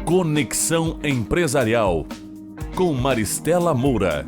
Conexão Empresarial, com Maristela Moura.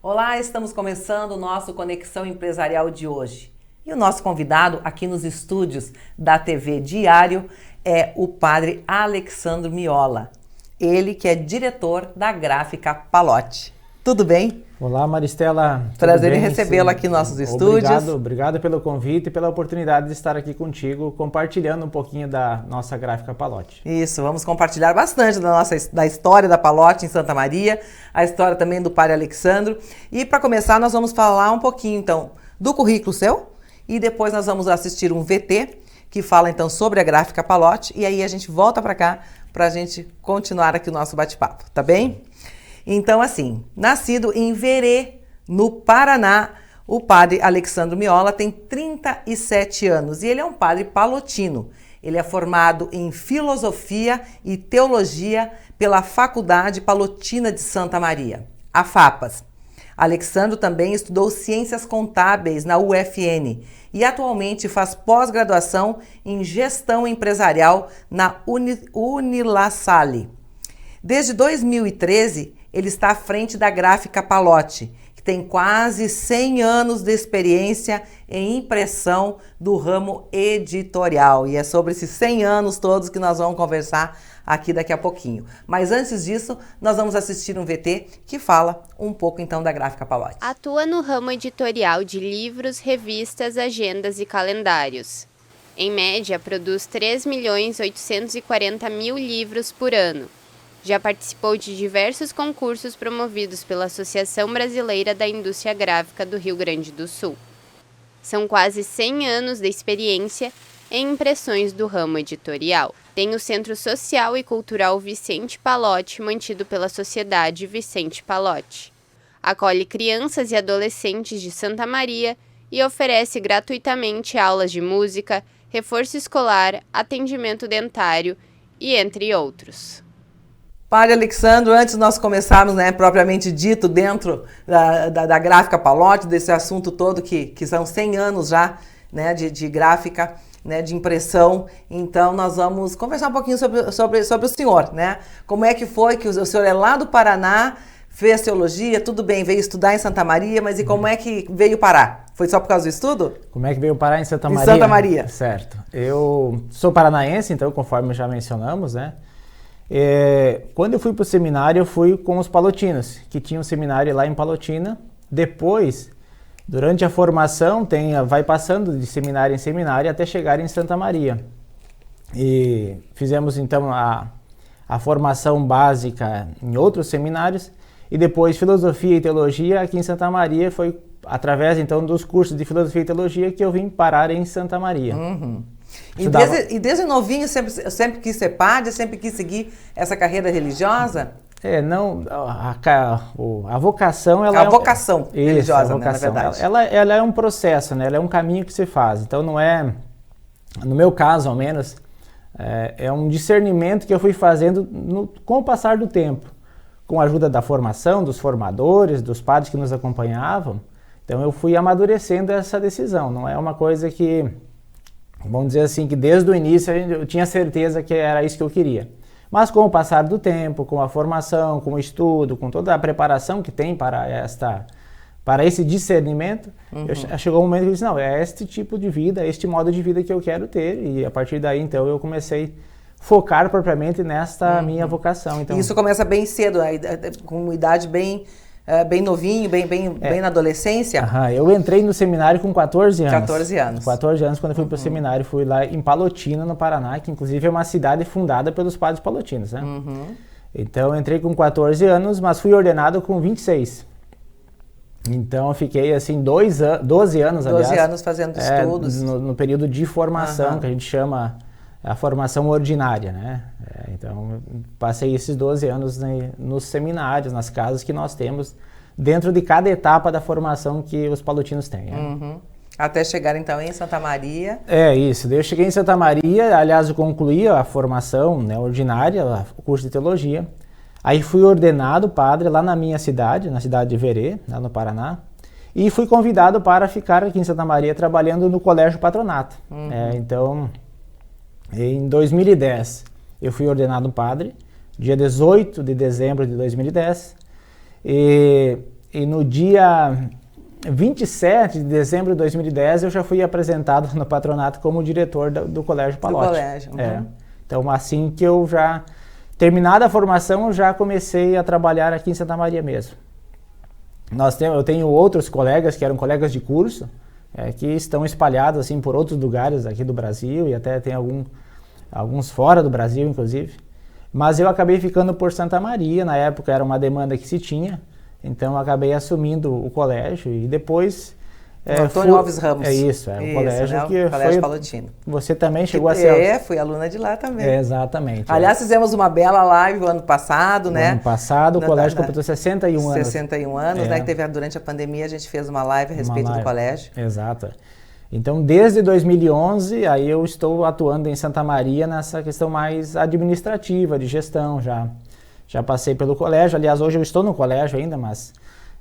Olá, estamos começando o nosso Conexão Empresarial de hoje. E o nosso convidado aqui nos estúdios da TV Diário é o padre Alexandro Miola. Ele que é diretor da Gráfica Palotti. Tudo bem? Olá, Maristela. Prazer em recebê-lo aqui nos nossos estúdios. Obrigado pelo convite e pela oportunidade de estar aqui contigo, compartilhando um pouquinho da nossa Gráfica Palotti. Isso, vamos compartilhar bastante da história da Palotti em Santa Maria, a história também do padre Alexandro. E para começar, nós vamos falar um pouquinho, então, do currículo seu, e depois nós vamos assistir um VT que fala, então, sobre a Gráfica Palotti, e aí a gente volta para cá para a gente continuar aqui o nosso bate-papo, tá bem? Então, assim, nascido em Verê, no Paraná, o padre Alexandro Miola tem 37 anos e ele é um padre palotino. Ele é formado em Filosofia e Teologia pela Faculdade Palotina de Santa Maria, a FAPAS. Alexandro também estudou Ciências Contábeis na UFN e atualmente faz pós-graduação em Gestão Empresarial na Unilassalle. Desde 2013, ele está à frente da Gráfica Palotti, que tem quase 100 anos de experiência em impressão do ramo editorial. E é sobre esses 100 anos todos que nós vamos conversar aqui daqui a pouquinho. Mas antes disso, nós vamos assistir um VT que fala um pouco então da Gráfica Palotti. Atua no ramo editorial de livros, revistas, agendas e calendários. Em média, produz 3.840.000 livros por ano. Já participou de diversos concursos promovidos pela Associação Brasileira da Indústria Gráfica do Rio Grande do Sul. São quase 100 anos de experiência em impressões do ramo editorial. Tem o Centro Social e Cultural Vicente Palotti, mantido pela Sociedade Vicente Palotti. Acolhe crianças e adolescentes de Santa Maria e oferece gratuitamente aulas de música, reforço escolar, atendimento dentário e entre outros. Padre Alexandro, antes de nós começarmos, propriamente dito, dentro da Gráfica Palotti, desse assunto todo que são 100 anos já, de gráfica, de impressão, então nós vamos conversar um pouquinho sobre o senhor, Como é que foi que o senhor é lá do Paraná, fez teologia, tudo bem, veio estudar em Santa Maria, mas e como é que veio parar? Foi só por causa do estudo? Como é que veio parar em Santa Maria? Em Santa Maria. Certo. Eu sou paranaense, então, conforme já mencionamos, Quando eu fui para o seminário, eu fui com os palotinos, que tinham um seminário lá em Palotina. Depois, durante a formação, vai passando de seminário em seminário até chegar em Santa Maria. E fizemos então a formação básica em outros seminários e depois filosofia e teologia aqui em Santa Maria. Foi através então dos cursos de filosofia e teologia que eu vim parar em Santa Maria. Uhum. E desde novinho sempre quis ser padre, sempre quis seguir essa carreira religiosa? A vocação... vocação religiosa, a vocação, na verdade. Ela é um processo, ela é um caminho que se faz. Então não é, no meu caso ao menos, é um discernimento que eu fui fazendo com o passar do tempo, com a ajuda da formação, dos formadores, dos padres que nos acompanhavam. Então eu fui amadurecendo essa decisão, não é uma coisa que... Vamos dizer assim, que desde o início eu tinha certeza que era isso que eu queria. Mas com o passar do tempo, com a formação, com o estudo, com toda a preparação que tem para esse discernimento, chegou um momento que eu disse, não, é este tipo de vida, este modo de vida que eu quero ter. E a partir daí, então, eu comecei a focar propriamente nesta minha vocação. Então, isso começa bem cedo, com uma idade bem novinho, bem na adolescência? Eu entrei no seminário com 14 anos. 14 anos. 14 anos, quando eu fui para o seminário, fui lá em Palotina, no Paraná, que inclusive é uma cidade fundada pelos padres palotinos, Então, eu entrei com 14 anos, mas fui ordenado com 26. Então, eu fiquei, assim, 12 anos, aliás. 12 anos fazendo estudos. No período de formação, que a gente chama a formação ordinária, Então, passei esses 12 anos nos seminários, nas casas que nós temos, dentro de cada etapa da formação que os palotinos têm. Até chegar, então, em Santa Maria. Isso. Daí eu cheguei em Santa Maria, aliás, eu concluí a formação ordinária, o curso de teologia. Aí fui ordenado padre lá na minha cidade, na cidade de Verê, lá no Paraná. E fui convidado para ficar aqui em Santa Maria trabalhando no Colégio Patronato. Então, em 2010, eu fui ordenado padre, dia 18 de dezembro de 2010. E no dia 27 de dezembro de 2010, eu já fui apresentado no patronato como diretor do Colégio Palotti. Do colégio. Então, assim que eu já, terminada a formação, eu já comecei a trabalhar aqui em Santa Maria mesmo. Eu tenho outros colegas que eram colegas de curso, que estão espalhados assim por outros lugares aqui do Brasil e até tem alguns fora do Brasil, inclusive. Mas eu acabei ficando por Santa Maria, na época era uma demanda que se tinha, então eu acabei assumindo o colégio e depois... Antônio Alves Ramos. O colégio, né? que o colégio foi... Palotino. Você também chegou a ser... fui aluna de lá também. Exatamente. Aliás, fizemos uma bela live o ano passado, né? Ano passado, o colégio completou 61 anos. 61 anos, né? Que durante a pandemia a gente fez uma live a respeito do colégio. Exato. Então, desde 2011, aí eu estou atuando em Santa Maria nessa questão mais administrativa, de gestão já. Já passei pelo colégio, aliás, hoje eu estou no colégio ainda, mas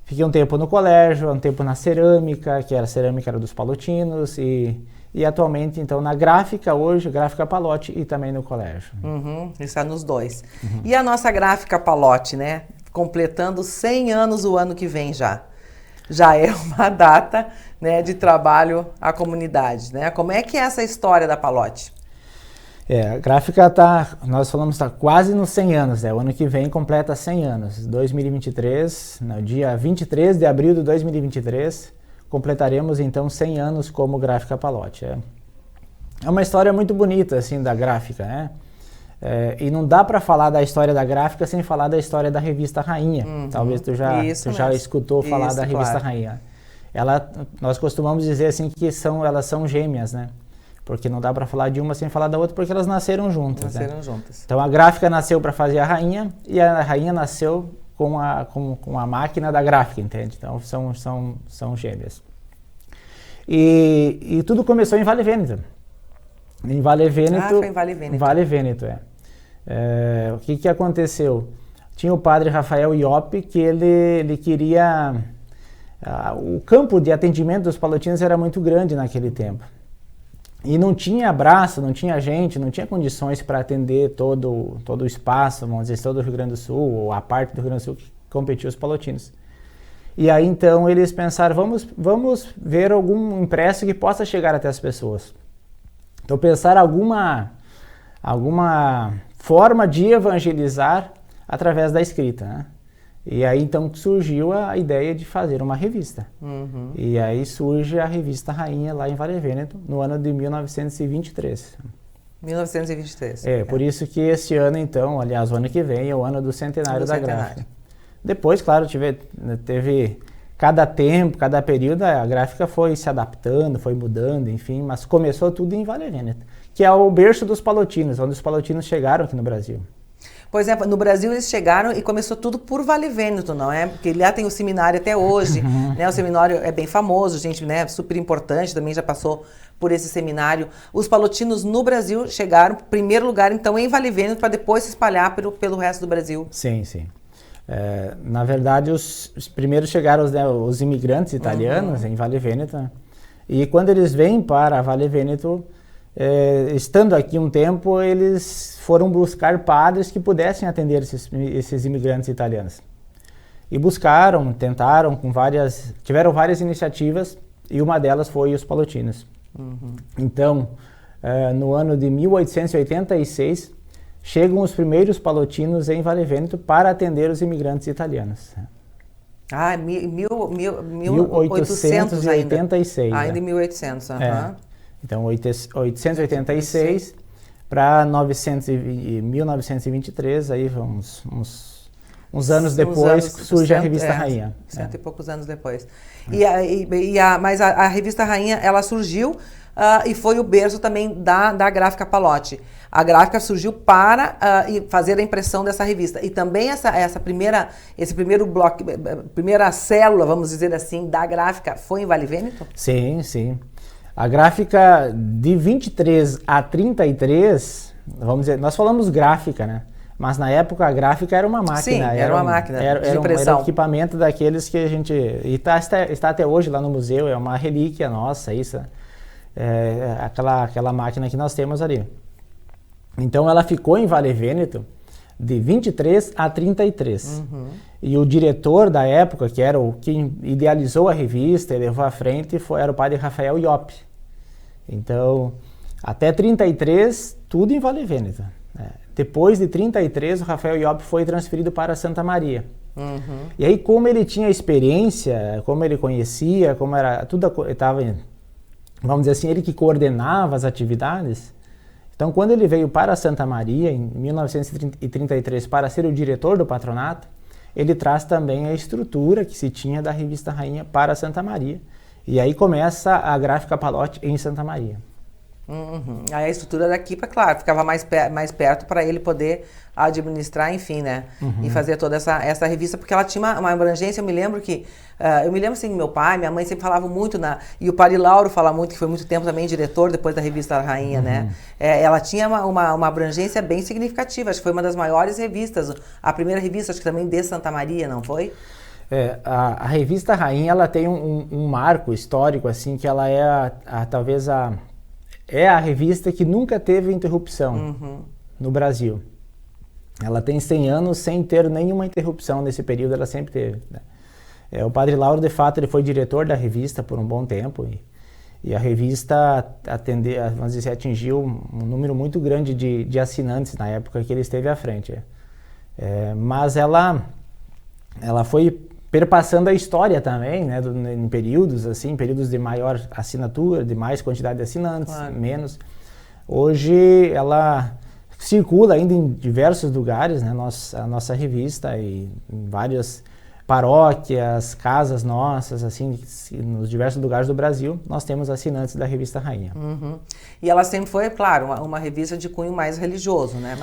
fiquei um tempo no colégio, um tempo na cerâmica, que a cerâmica era dos Palotinos, e atualmente, então, na gráfica hoje, gráfica Palotti, e também no colégio. Está nos dois. E a nossa gráfica Palotti, né? Completando 100 anos o ano que vem já. Já é uma data, né, de trabalho à comunidade, né? Como é que é essa história da Palotti? A gráfica nós falamos, está quase nos 100 anos, né? O ano que vem completa 100 anos. 2023, no dia 23 de abril de 2023, completaremos então 100 anos como Gráfica Palotti. É uma história muito bonita, assim, da gráfica, né? E não dá para falar da história da gráfica sem falar da história da Revista Rainha. Talvez tu já escutou falar da Revista Rainha. Nós costumamos dizer assim que elas são gêmeas, né? Porque não dá para falar de uma sem falar da outra, porque elas nasceram juntas. Então a gráfica nasceu para fazer a Rainha e a Rainha nasceu com a máquina da gráfica, entende? Então são gêmeas. E tudo começou em Vale Vêneto. Em Vale Vêneto. Foi em Vale Vêneto. Vale Vêneto, o que aconteceu? Tinha o padre Rafael Ioppe, que ele queria... o campo de atendimento dos palotinos era muito grande naquele tempo. E não tinha braço, não tinha gente, não tinha condições para atender todo o espaço, vamos dizer, todo o Rio Grande do Sul, ou a parte do Rio Grande do Sul que competia os palotinos. E aí então eles pensaram, vamos ver algum impresso que possa chegar até as pessoas. Então pensaram alguma forma de evangelizar através da escrita, né? E aí então surgiu a ideia de fazer uma revista. E aí surge a Revista Rainha lá em Vale Vêneto, no ano de 1923. 1923. Por isso que esse ano então, aliás, o ano que vem é o ano do centenário da gráfica. Depois, claro, teve cada tempo, cada período, a gráfica foi se adaptando, foi mudando, enfim, mas começou tudo em Vale Vêneto, que é o berço dos palotinos, onde os palotinos chegaram aqui no Brasil. Pois é, no Brasil eles chegaram e começou tudo por Vale Vêneto, não é? Porque lá tem o seminário até hoje, né? O seminário é bem famoso, gente, né? Super importante, também já passou por esse seminário. Os palotinos no Brasil chegaram, em primeiro lugar, então, em Vale Vêneto, para depois se espalhar pelo resto do Brasil. Sim. Na verdade, os primeiros chegaram os imigrantes italianos em Vale Vêneto, né? E quando eles vêm para Vale Vêneto, estando aqui um tempo, eles foram buscar padres que pudessem atender esses imigrantes italianos. E buscaram, tentaram, tiveram várias iniciativas, e uma delas foi os palotinos. Então, no ano de 1886, chegam os primeiros palotinos em Vale Vêneto para atender os imigrantes italianos. 1886. Ainda em 1800, Então, 886 para 1923, aí uns anos depois, surge a Revista Rainha. Cento e poucos anos depois. Mas a Revista Rainha, ela surgiu e foi o berço também da Gráfica Palotti. A gráfica surgiu para fazer a impressão dessa revista. E também esse primeiro bloco, primeira célula, vamos dizer assim, da gráfica foi em Vale Vêneto? Sim. A gráfica de 23 a 33, vamos dizer, nós falamos gráfica, né? Mas na época a gráfica era uma máquina. Sim, era uma máquina de impressão. Era um equipamento daqueles que a gente... E está até hoje lá no museu, é uma relíquia nossa, isso. Aquela máquina que nós temos ali. Então ela ficou em Vale Vêneto de 23 a 33. E o diretor da época, que era o que idealizou a revista e levou à frente, era o padre Rafael Iop. Então, até 33, tudo em Vale Vêneto. Depois de 33, o Rafael Iop foi transferido para Santa Maria. E aí, como ele tinha experiência, como ele conhecia, como era tudo estava, vamos dizer assim, ele que coordenava as atividades. Então, quando ele veio para Santa Maria, em 1933, para ser o diretor do patronato, ele traz também a estrutura que se tinha da Revista Rainha para Santa Maria. E aí começa a Gráfica Palotti em Santa Maria. Aí a estrutura da equipa, claro, ficava mais perto para ele poder administrar, enfim, né? E fazer toda essa revista, porque ela tinha uma abrangência. Eu me lembro assim, meu pai, minha mãe sempre falavam muito, e o padre Lauro fala muito, que foi muito tempo também diretor depois da Revista Rainha, né? Ela tinha uma abrangência bem significativa, acho que foi uma das maiores revistas, a primeira revista, acho que também de Santa Maria, não foi? A Revista Rainha, ela tem um marco histórico, assim, que ela é talvez a revista que nunca teve interrupção no Brasil. Ela tem 100 anos sem ter nenhuma interrupção nesse período, ela sempre teve. Né? O padre Lauro, de fato, ele foi diretor da revista por um bom tempo e a revista atingiu um número muito grande de assinantes na época que ele esteve à frente. Mas ela foi perpassando a história também, né, em períodos de maior assinatura, de mais quantidade de assinantes, menos. Hoje ela circula ainda em diversos lugares, né, a nossa revista, e em várias paróquias, casas nossas, assim, nos diversos lugares do Brasil, nós temos assinantes da Revista Rainha. E ela sempre foi, claro, uma revista de cunho mais religioso, né,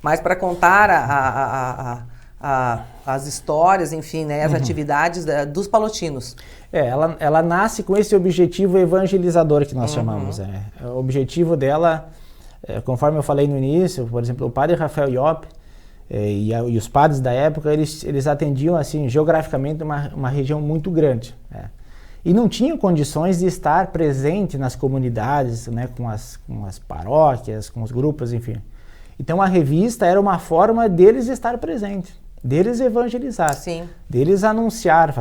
mas para contar as histórias, enfim, né, as atividades dos palotinos. Ela nasce com esse objetivo evangelizador que nós chamamos. O objetivo dela, conforme eu falei no início, por exemplo, o padre Rafael Iop e os padres da época, eles atendiam, assim, geograficamente uma região muito grande. E não tinham condições de estar presente nas comunidades, né, com as paróquias, com os grupos, enfim. Então a revista era uma forma deles estar presente, deles evangelizar, deles anunciar,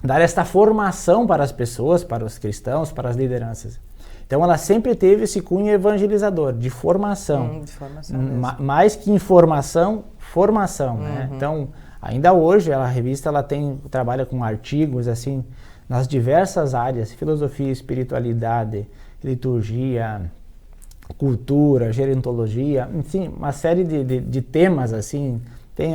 dar esta formação para as pessoas, para os cristãos, para as lideranças. Então ela sempre teve esse cunho evangelizador, de formação. Mais que informação, formação. Né? Então, ainda hoje, a revista trabalha com artigos assim, nas diversas áreas, filosofia, espiritualidade, liturgia, cultura, gerontologia, enfim, uma série de temas, assim. Tem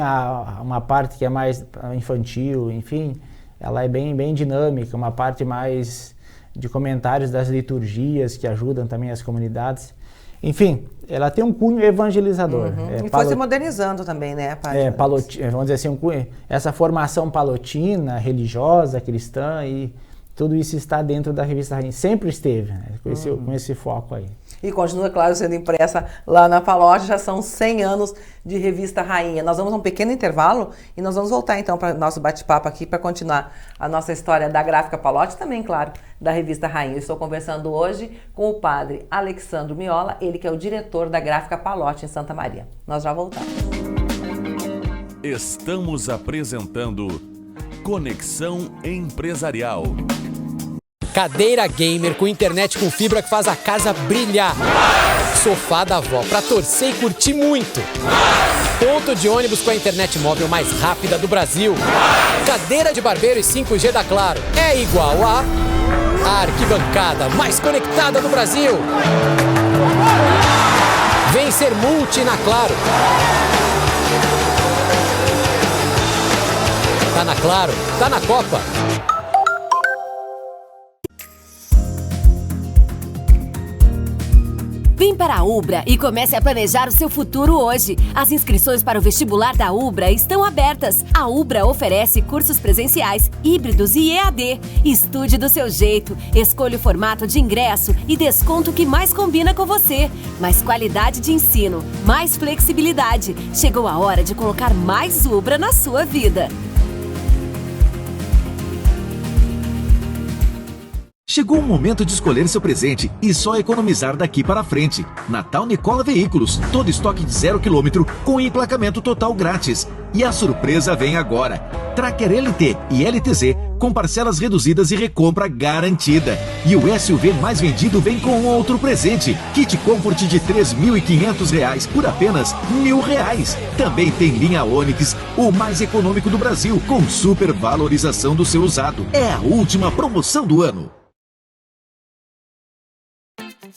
uma parte que é mais infantil, enfim, ela é bem dinâmica, uma parte mais de comentários das liturgias que ajudam também as comunidades. Enfim, ela tem um cunho evangelizador. E foi se modernizando também, né? Vamos dizer assim, essa formação palotina, religiosa, cristã, e tudo isso está dentro da Revista Rainha. Sempre esteve, né, com esse foco aí. E continua, claro, sendo impressa lá na Palotti, já são 100 anos de Revista Rainha. Nós vamos a um pequeno intervalo e nós vamos voltar então para o nosso bate-papo aqui para continuar a nossa história da Gráfica Palotti e também, claro, da Revista Rainha. Eu estou conversando hoje com o padre Alexandro Miola, ele que é o diretor da Gráfica Palotti em Santa Maria. Nós já voltamos. Estamos apresentando Conexão Empresarial. Cadeira gamer com internet com fibra que faz a casa brilhar. Sofá da avó pra torcer e curtir muito. Ponto de ônibus com a internet móvel mais rápida do Brasil. Cadeira de barbeiro e 5G da Claro. É igual a arquibancada mais conectada do Brasil. Vem ser multi na Claro. Tá na Claro, tá na Copa. Vem para a Ubra e comece a planejar o seu futuro hoje. As inscrições para o vestibular da Ubra estão abertas. A Ubra oferece cursos presenciais, híbridos e EAD. Estude do seu jeito, escolha o formato de ingresso e desconto que mais combina com você. Mais qualidade de ensino, mais flexibilidade. Chegou a hora de colocar mais Ubra na sua vida. Chegou o momento de escolher seu presente e só economizar daqui para frente. Natal Nicola Veículos, todo estoque de 0 km com emplacamento total grátis. E a surpresa vem agora. Tracker LT e LTZ com parcelas reduzidas e recompra garantida. E o SUV mais vendido vem com outro presente. Kit Comfort de R$ 3.500 por apenas R$ 1.000. Também tem linha Onix, o mais econômico do Brasil, com super valorização do seu usado. É a última promoção do ano.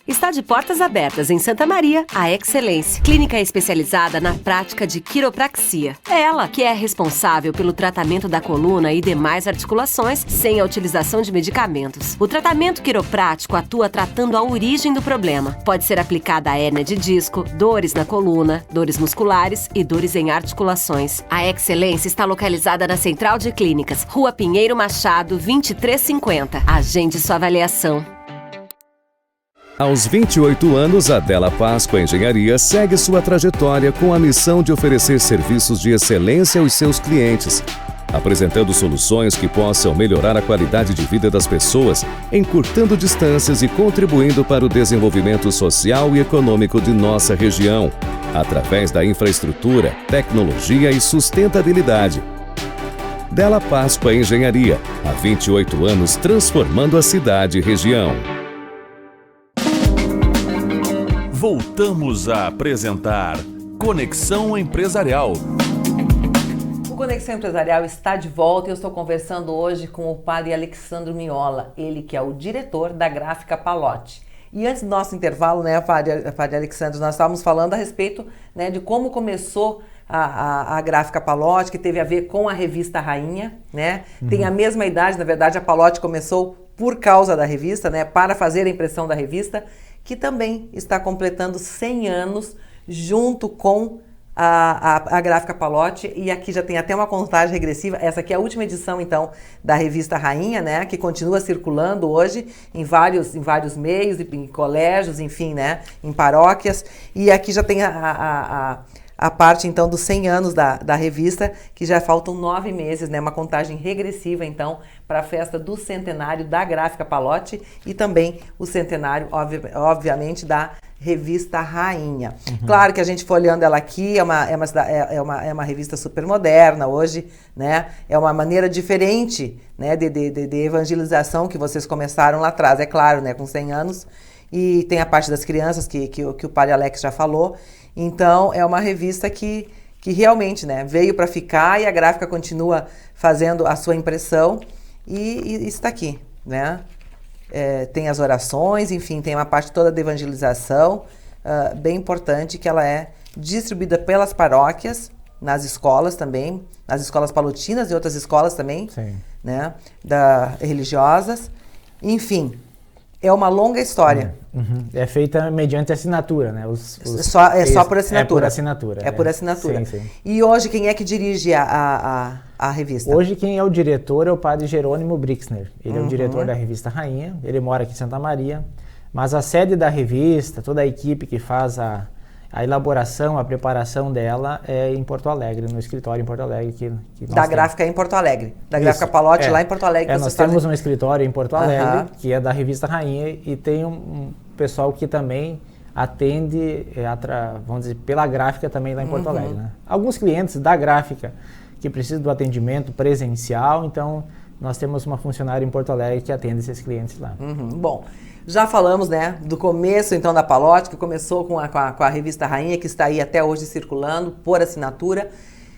Está de portas abertas em Santa Maria, a Excelência, clínica especializada na prática de quiropraxia. É ela que é responsável pelo tratamento da coluna e demais articulações sem a utilização de medicamentos. O tratamento quiroprático atua tratando a origem do problema. Pode ser aplicada a hérnia de disco, dores na coluna, dores musculares e dores em articulações. A Excelência está localizada na Central de Clínicas, Rua Pinheiro Machado, 2350. Agende sua avaliação. Aos 28 anos, a Della Páscoa Engenharia segue sua trajetória com a missão de oferecer serviços de excelência aos seus clientes, apresentando soluções que possam melhorar a qualidade de vida das pessoas, encurtando distâncias e contribuindo para o desenvolvimento social e econômico de nossa região, através da infraestrutura, tecnologia e sustentabilidade. Della Páscoa Engenharia, há 28 anos transformando a cidade e região. Voltamos a apresentar Conexão Empresarial. O Conexão Empresarial está de volta e eu estou conversando hoje com o padre Alexandro Miola, ele que é o diretor da Gráfica Palotti. E antes do nosso intervalo, né, padre Alexandro, nós estávamos falando a respeito, né, de como começou a Gráfica Palotti, que teve a ver com a revista Rainha, né? Tem a mesma idade, na verdade a Palotti começou por causa da revista, né, para fazer a impressão da revista, que também está completando 100 anos junto com a Gráfica Palotti, e aqui já tem até uma contagem regressiva. Essa aqui é a última edição, então, da revista Rainha, né, que continua circulando hoje em vários meios, em colégios, enfim, né, em paróquias, e aqui já tem a parte, então, dos 100 anos da revista, que já faltam 9 meses, né? Uma contagem regressiva, então, para a festa do centenário da Gráfica Palotti e também o centenário, obviamente, da revista Rainha. Claro que a gente foi olhando ela aqui, é uma revista super moderna hoje, né? É uma maneira diferente, né, de evangelização que vocês começaram lá atrás, é claro, né, com 100 anos. E tem a parte das crianças que o padre Alex já falou. Então, é uma revista que realmente, né, veio para ficar, e a Gráfica continua fazendo a sua impressão e está aqui, né? Tem as orações, enfim, tem uma parte toda de evangelização, bem importante, que ela é distribuída pelas paróquias, nas escolas também, nas escolas palotinas e outras escolas também, sim, né, religiosas. Enfim, é uma longa história. É feita mediante assinatura, né? Só por assinatura. É por assinatura. É por assinatura. Sim, sim. E hoje quem é que dirige a revista? Hoje quem é o diretor é o padre Jerônimo Brixner. Ele é o diretor da revista Rainha, ele mora aqui em Santa Maria, mas a sede da revista, toda a equipe que faz a elaboração, a preparação dela é em Porto Alegre, no escritório em Porto Alegre. Que da Gráfica em Porto Alegre, da Gráfica Palotti lá em Porto Alegre. Nós temos um escritório em Porto Alegre, que é da revista Rainha, e tem um pessoal que também atende, vamos dizer, pela Gráfica também lá em Porto Alegre. Né? Alguns clientes da Gráfica que precisam do atendimento presencial, então nós temos uma funcionária em Porto Alegre que atende esses clientes lá. Bom, já falamos, né, do começo, então, da Palotti, que começou com a revista Rainha, que está aí até hoje circulando, por assinatura.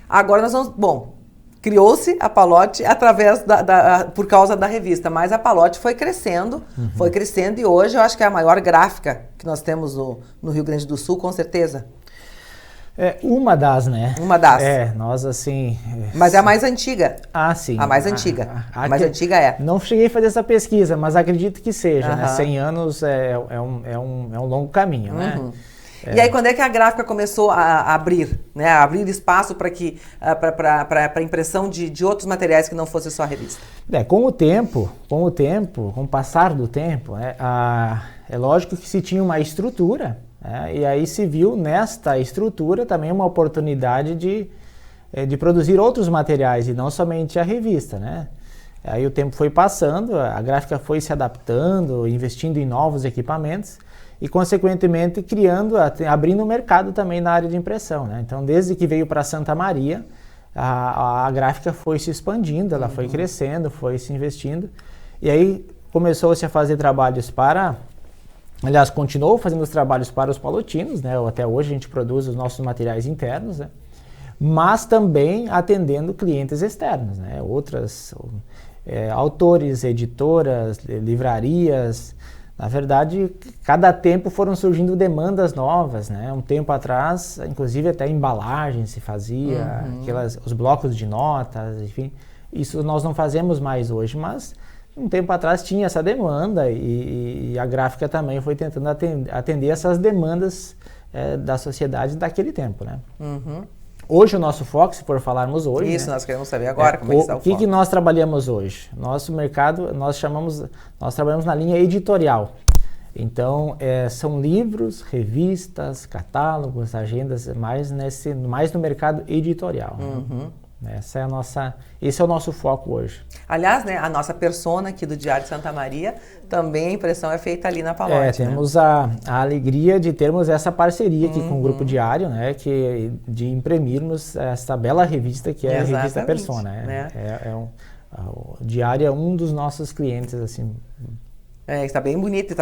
Agora nós vamos... Criou-se a Palotti através por causa da revista, mas a Palotti foi crescendo, e hoje eu acho que é a maior gráfica que nós temos no Rio Grande do Sul, com certeza. Uma das, né? Uma das. Nós assim... Mas é a mais antiga. Ah, sim. A mais antiga. A mais antiga é. Não cheguei a fazer essa pesquisa, mas acredito que seja, né? 100 anos é um longo caminho, né? E aí, quando é que a gráfica começou a abrir, né? A abrir espaço para a impressão de outros materiais que não fosse só a revista? Com o passar do tempo, é lógico que se tinha uma estrutura, e aí se viu nesta estrutura também uma oportunidade de produzir outros materiais e não somente a revista, né? Aí o tempo foi passando, a gráfica foi se adaptando, investindo em novos equipamentos e, consequentemente, abrindo o mercado também na área de impressão, né? Então, desde que veio para Santa Maria, a gráfica foi se expandindo, ela foi crescendo, foi se investindo. E aí começou-se a fazer trabalhos aliás, continuou fazendo os trabalhos para os palotinos, né? Até hoje a gente produz os nossos materiais internos, né? Mas também atendendo clientes externos, né? Outras autores, editoras, livrarias. Na verdade, cada tempo foram surgindo demandas novas, né? Um tempo atrás, inclusive até embalagem se fazia, os blocos de notas, enfim. Isso nós não fazemos mais hoje, mas um tempo atrás tinha essa demanda e a gráfica também foi tentando atender essas demandas da sociedade daquele tempo, né? Hoje o nosso foco, se for falarmos hoje... Isso, né? Nós queremos saber agora como é que está o foco. O que nós trabalhamos hoje? Nosso mercado, nós trabalhamos na linha editorial. Então, são livros, revistas, catálogos, agendas, mais no mercado editorial. Esse é o nosso foco hoje. Aliás, né, a nossa persona aqui do Diário de Santa Maria, também a impressão é feita ali na Palotti. Temos a alegria de termos essa parceria aqui com o Grupo Diário, né, de imprimirmos essa bela revista que é a revista Persona. O Diário é um dos nossos clientes, assim. Está bem bonita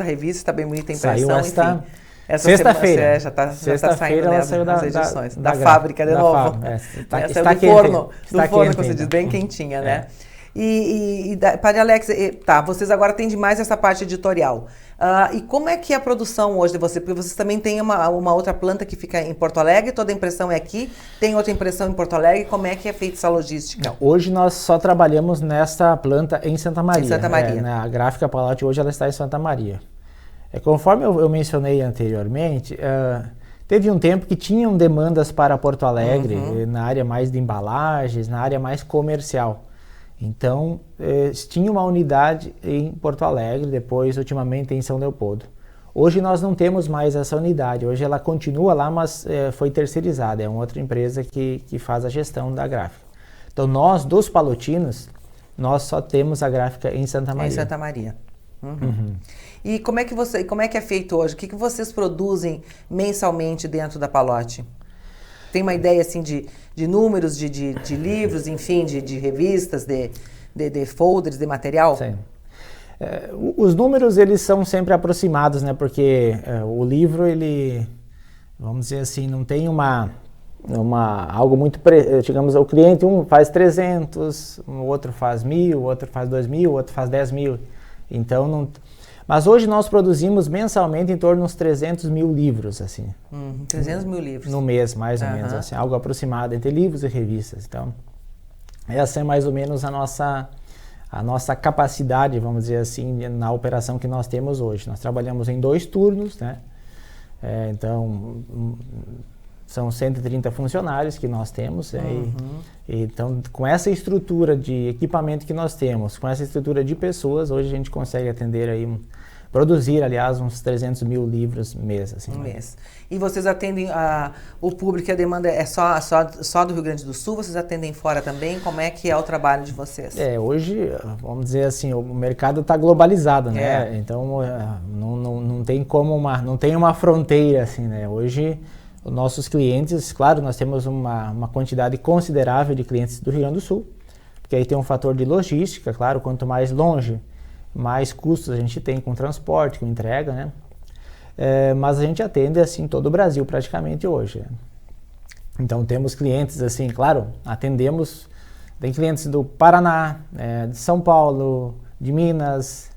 a revista, está bem bonita a impressão, saiu essa sexta-feira. Já tá saindo ela saiu das edições. Da gráfica, fábrica, de novo. Está do forno, como você diz, bem quentinha, né? Padre Alex, vocês agora têm demais essa parte editorial. E como é que é a produção hoje de você? Porque vocês também têm uma outra planta que fica em Porto Alegre, toda a impressão é aqui, tem outra impressão em Porto Alegre, como é que é feita essa logística? Hoje nós só trabalhamos nessa planta em Santa Maria. Em Santa Maria. A gráfica Palotti hoje ela está em Santa Maria. Conforme eu mencionei anteriormente, teve um tempo que tinham demandas para Porto Alegre, na área mais de embalagens, na área mais comercial. Então, tinha uma unidade em Porto Alegre, depois, ultimamente, em São Leopoldo. Hoje nós não temos mais essa unidade, hoje ela continua lá, mas foi terceirizada, é uma outra empresa que faz a gestão da gráfica. Então, nós, dos palotinos, nós só temos a gráfica em Santa Maria. Em Santa Maria. E como é que é feito hoje? O que vocês produzem mensalmente dentro da Palotti? Tem uma ideia assim de números, de livros, enfim, de revistas, de folders, de material? Sim. Os números, eles são sempre aproximados, né? Porque o livro, ele, vamos dizer assim, não tem algo muito... digamos, o cliente, um faz 300, o outro faz 1.000, o outro faz 2.000, o outro faz 10.000. Então, não... Mas hoje nós produzimos mensalmente em torno de uns 300 mil livros, assim. 300 mil livros. No mês, mais ou menos, assim, algo aproximado entre livros e revistas. Então, essa é mais ou menos a nossa capacidade, vamos dizer assim, na operação que nós temos hoje. Nós trabalhamos em 2 turnos, né? Então, são 130 funcionários que nós temos. Então, com essa estrutura de equipamento que nós temos, com essa estrutura de pessoas, hoje a gente consegue atender aí, produzir, aliás, uns 300 mil livros mês. Assim, mês. E vocês atendem o público, a demanda é só do Rio Grande do Sul? Vocês atendem fora também? Como é que é o trabalho de vocês? Hoje, vamos dizer assim, o mercado está globalizado, né? Então, não tem como não tem uma fronteira, assim, né? Hoje... Os nossos clientes, claro, nós temos uma quantidade considerável de clientes do Rio Grande do Sul, porque aí tem um fator de logística, claro, quanto mais longe, mais custos a gente tem com transporte, com entrega, né? Mas a gente atende, assim, todo o Brasil praticamente hoje. Então temos clientes, assim, claro, tem clientes do Paraná, de São Paulo, de Minas,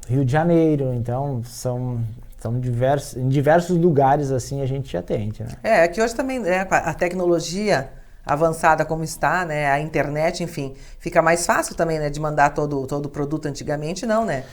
Rio de Janeiro, então Então, em diversos lugares assim a gente atende, né? É que hoje também, né, a tecnologia avançada como está, né, a internet, enfim, fica mais fácil também, né, de mandar todo o produto. Antigamente não, né?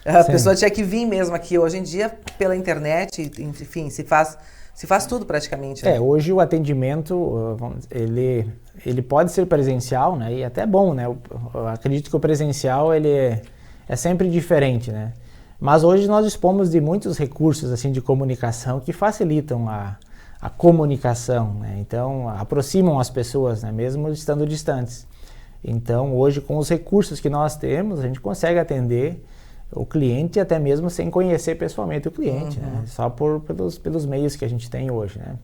A pessoa tinha que vir mesmo aqui. Hoje em dia, pela internet, enfim, se faz tudo praticamente. Né? Hoje o atendimento, ele pode ser presencial, né? E até bom, né? Eu acredito que o presencial, ele é sempre diferente, né? Mas hoje nós dispomos de muitos recursos, assim, de comunicação que facilitam a comunicação, né? Então, aproximam as pessoas, né? Mesmo estando distantes. Então, hoje, com os recursos que nós temos, a gente consegue atender o cliente até mesmo sem conhecer pessoalmente o cliente, né? Só pelos meios que a gente tem hoje, né?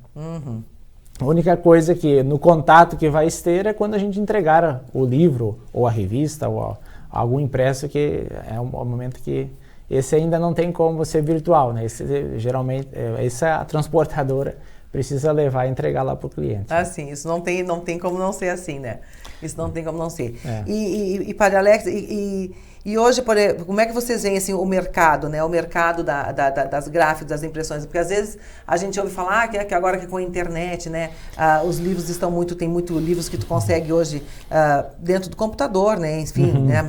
A única coisa que no contato que vai ter é quando a gente entregar o livro ou a revista ou algum impresso, que é um momento que esse ainda não tem como ser virtual, né? Geralmente essa transportadora precisa levar e entregar lá para o cliente. Ah, sim, isso não tem como não ser assim, né? Isso não tem como não ser. E Padre Alex, e hoje, como é que vocês veem assim, o mercado, né? O mercado das gráficas, das impressões? Porque às vezes a gente ouve falar que agora que com a internet, né? Os livros tem muito livros que tu consegue hoje dentro do computador, né? Enfim, né?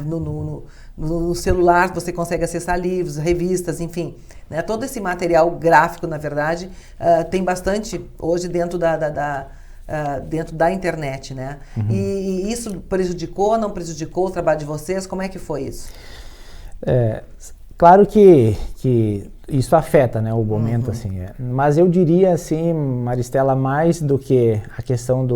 No celular você consegue acessar livros, revistas, enfim. Né? Todo esse material gráfico, na verdade, tem bastante hoje dentro dentro da internet, né? E isso prejudicou, não prejudicou o trabalho de vocês? Como é que foi isso? Claro que isso afeta, né, o momento, assim. Mas eu diria, assim, Maristela, mais do que a questão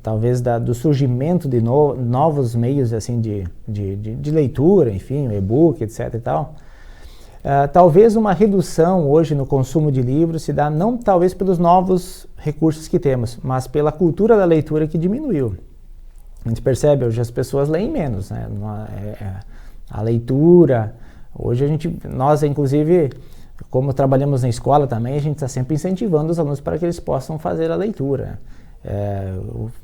talvez do surgimento de novos meios, assim, de leitura, enfim, o e-book, etc. e tal. Talvez uma redução hoje no consumo de livros se dá não talvez pelos novos recursos que temos, mas pela cultura da leitura que diminuiu. A gente percebe, hoje as pessoas leem menos, né? A leitura, hoje nós inclusive, como trabalhamos na escola também, a gente está sempre incentivando os alunos para que eles possam fazer a leitura.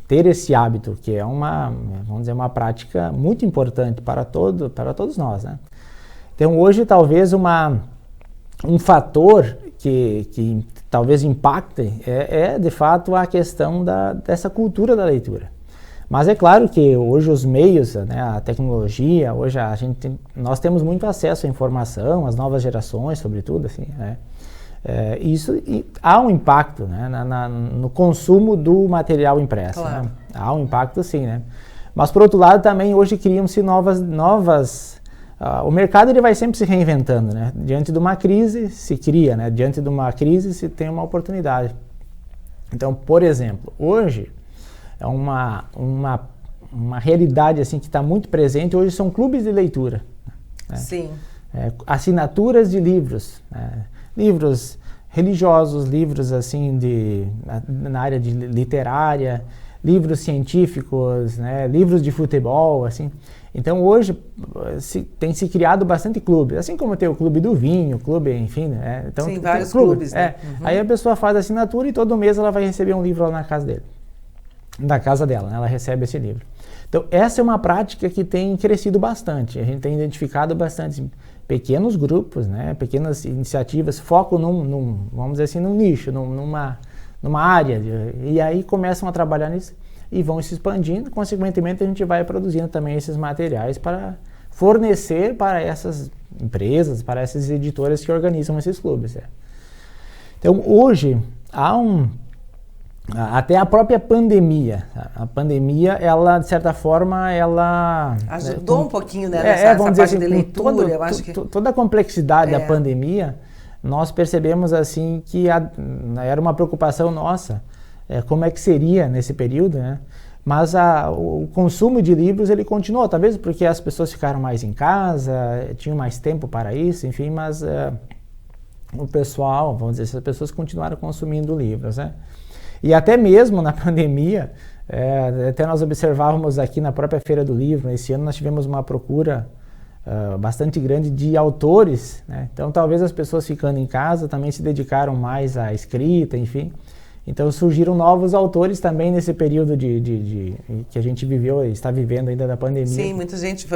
Ter esse hábito, que é vamos dizer, uma prática muito importante para todos nós, né? Então, hoje, talvez um fator que talvez impacte de fato, a questão dessa cultura da leitura. Mas é claro que hoje os meios, né, a tecnologia, hoje nós temos muito acesso à informação, às novas gerações, sobretudo, assim, né? Há um impacto, né, no consumo do material impresso. Claro. Né? Há um impacto, sim, né? Mas, por outro lado, também hoje criam-se novas o mercado ele vai sempre se reinventando, né? Diante de uma crise se cria, né? Diante de uma crise se tem uma oportunidade. Então, por exemplo, hoje é uma realidade assim que está muito presente. Hoje são clubes de leitura, né? Sim. Assinaturas de livros, né? Livros religiosos, livros assim na área de literária, livros científicos, né? Livros de futebol, assim. Então hoje tem se criado bastante clubes, assim como tem o clube do vinho, clube, enfim, né? Então, sim, vários clubes, né? Aí a pessoa faz a assinatura e todo mês ela vai receber um livro lá na casa dela, né? Ela recebe esse livro. Então essa é uma prática que tem crescido bastante, a gente tem identificado bastante pequenos grupos, né? Pequenas iniciativas, foco vamos dizer assim, num nicho, numa área, e aí começam a trabalhar nisso. E vão se expandindo, consequentemente a gente vai produzindo também esses materiais para fornecer para essas empresas, para essas editoras que organizam esses clubes. Então hoje há até a própria pandemia. A pandemia, ela de certa forma, ela ajudou um pouquinho, né, nessa parte assim, de leitura. Eu acho que toda a complexidade da pandemia, nós percebemos assim que era uma preocupação nossa. Como é que seria nesse período, né? Mas o consumo de livros ele continuou, talvez porque as pessoas ficaram mais em casa, tinham mais tempo para isso, enfim, mas o pessoal, vamos dizer, as pessoas continuaram consumindo livros, né? E até mesmo na pandemia, até nós observávamos aqui na própria Feira do Livro, esse ano nós tivemos uma procura bastante grande de autores, né? Então talvez as pessoas ficando em casa também se dedicaram mais à escrita, enfim. Então surgiram novos autores também nesse período que a gente viveu e está vivendo ainda da pandemia. Sim, muita gente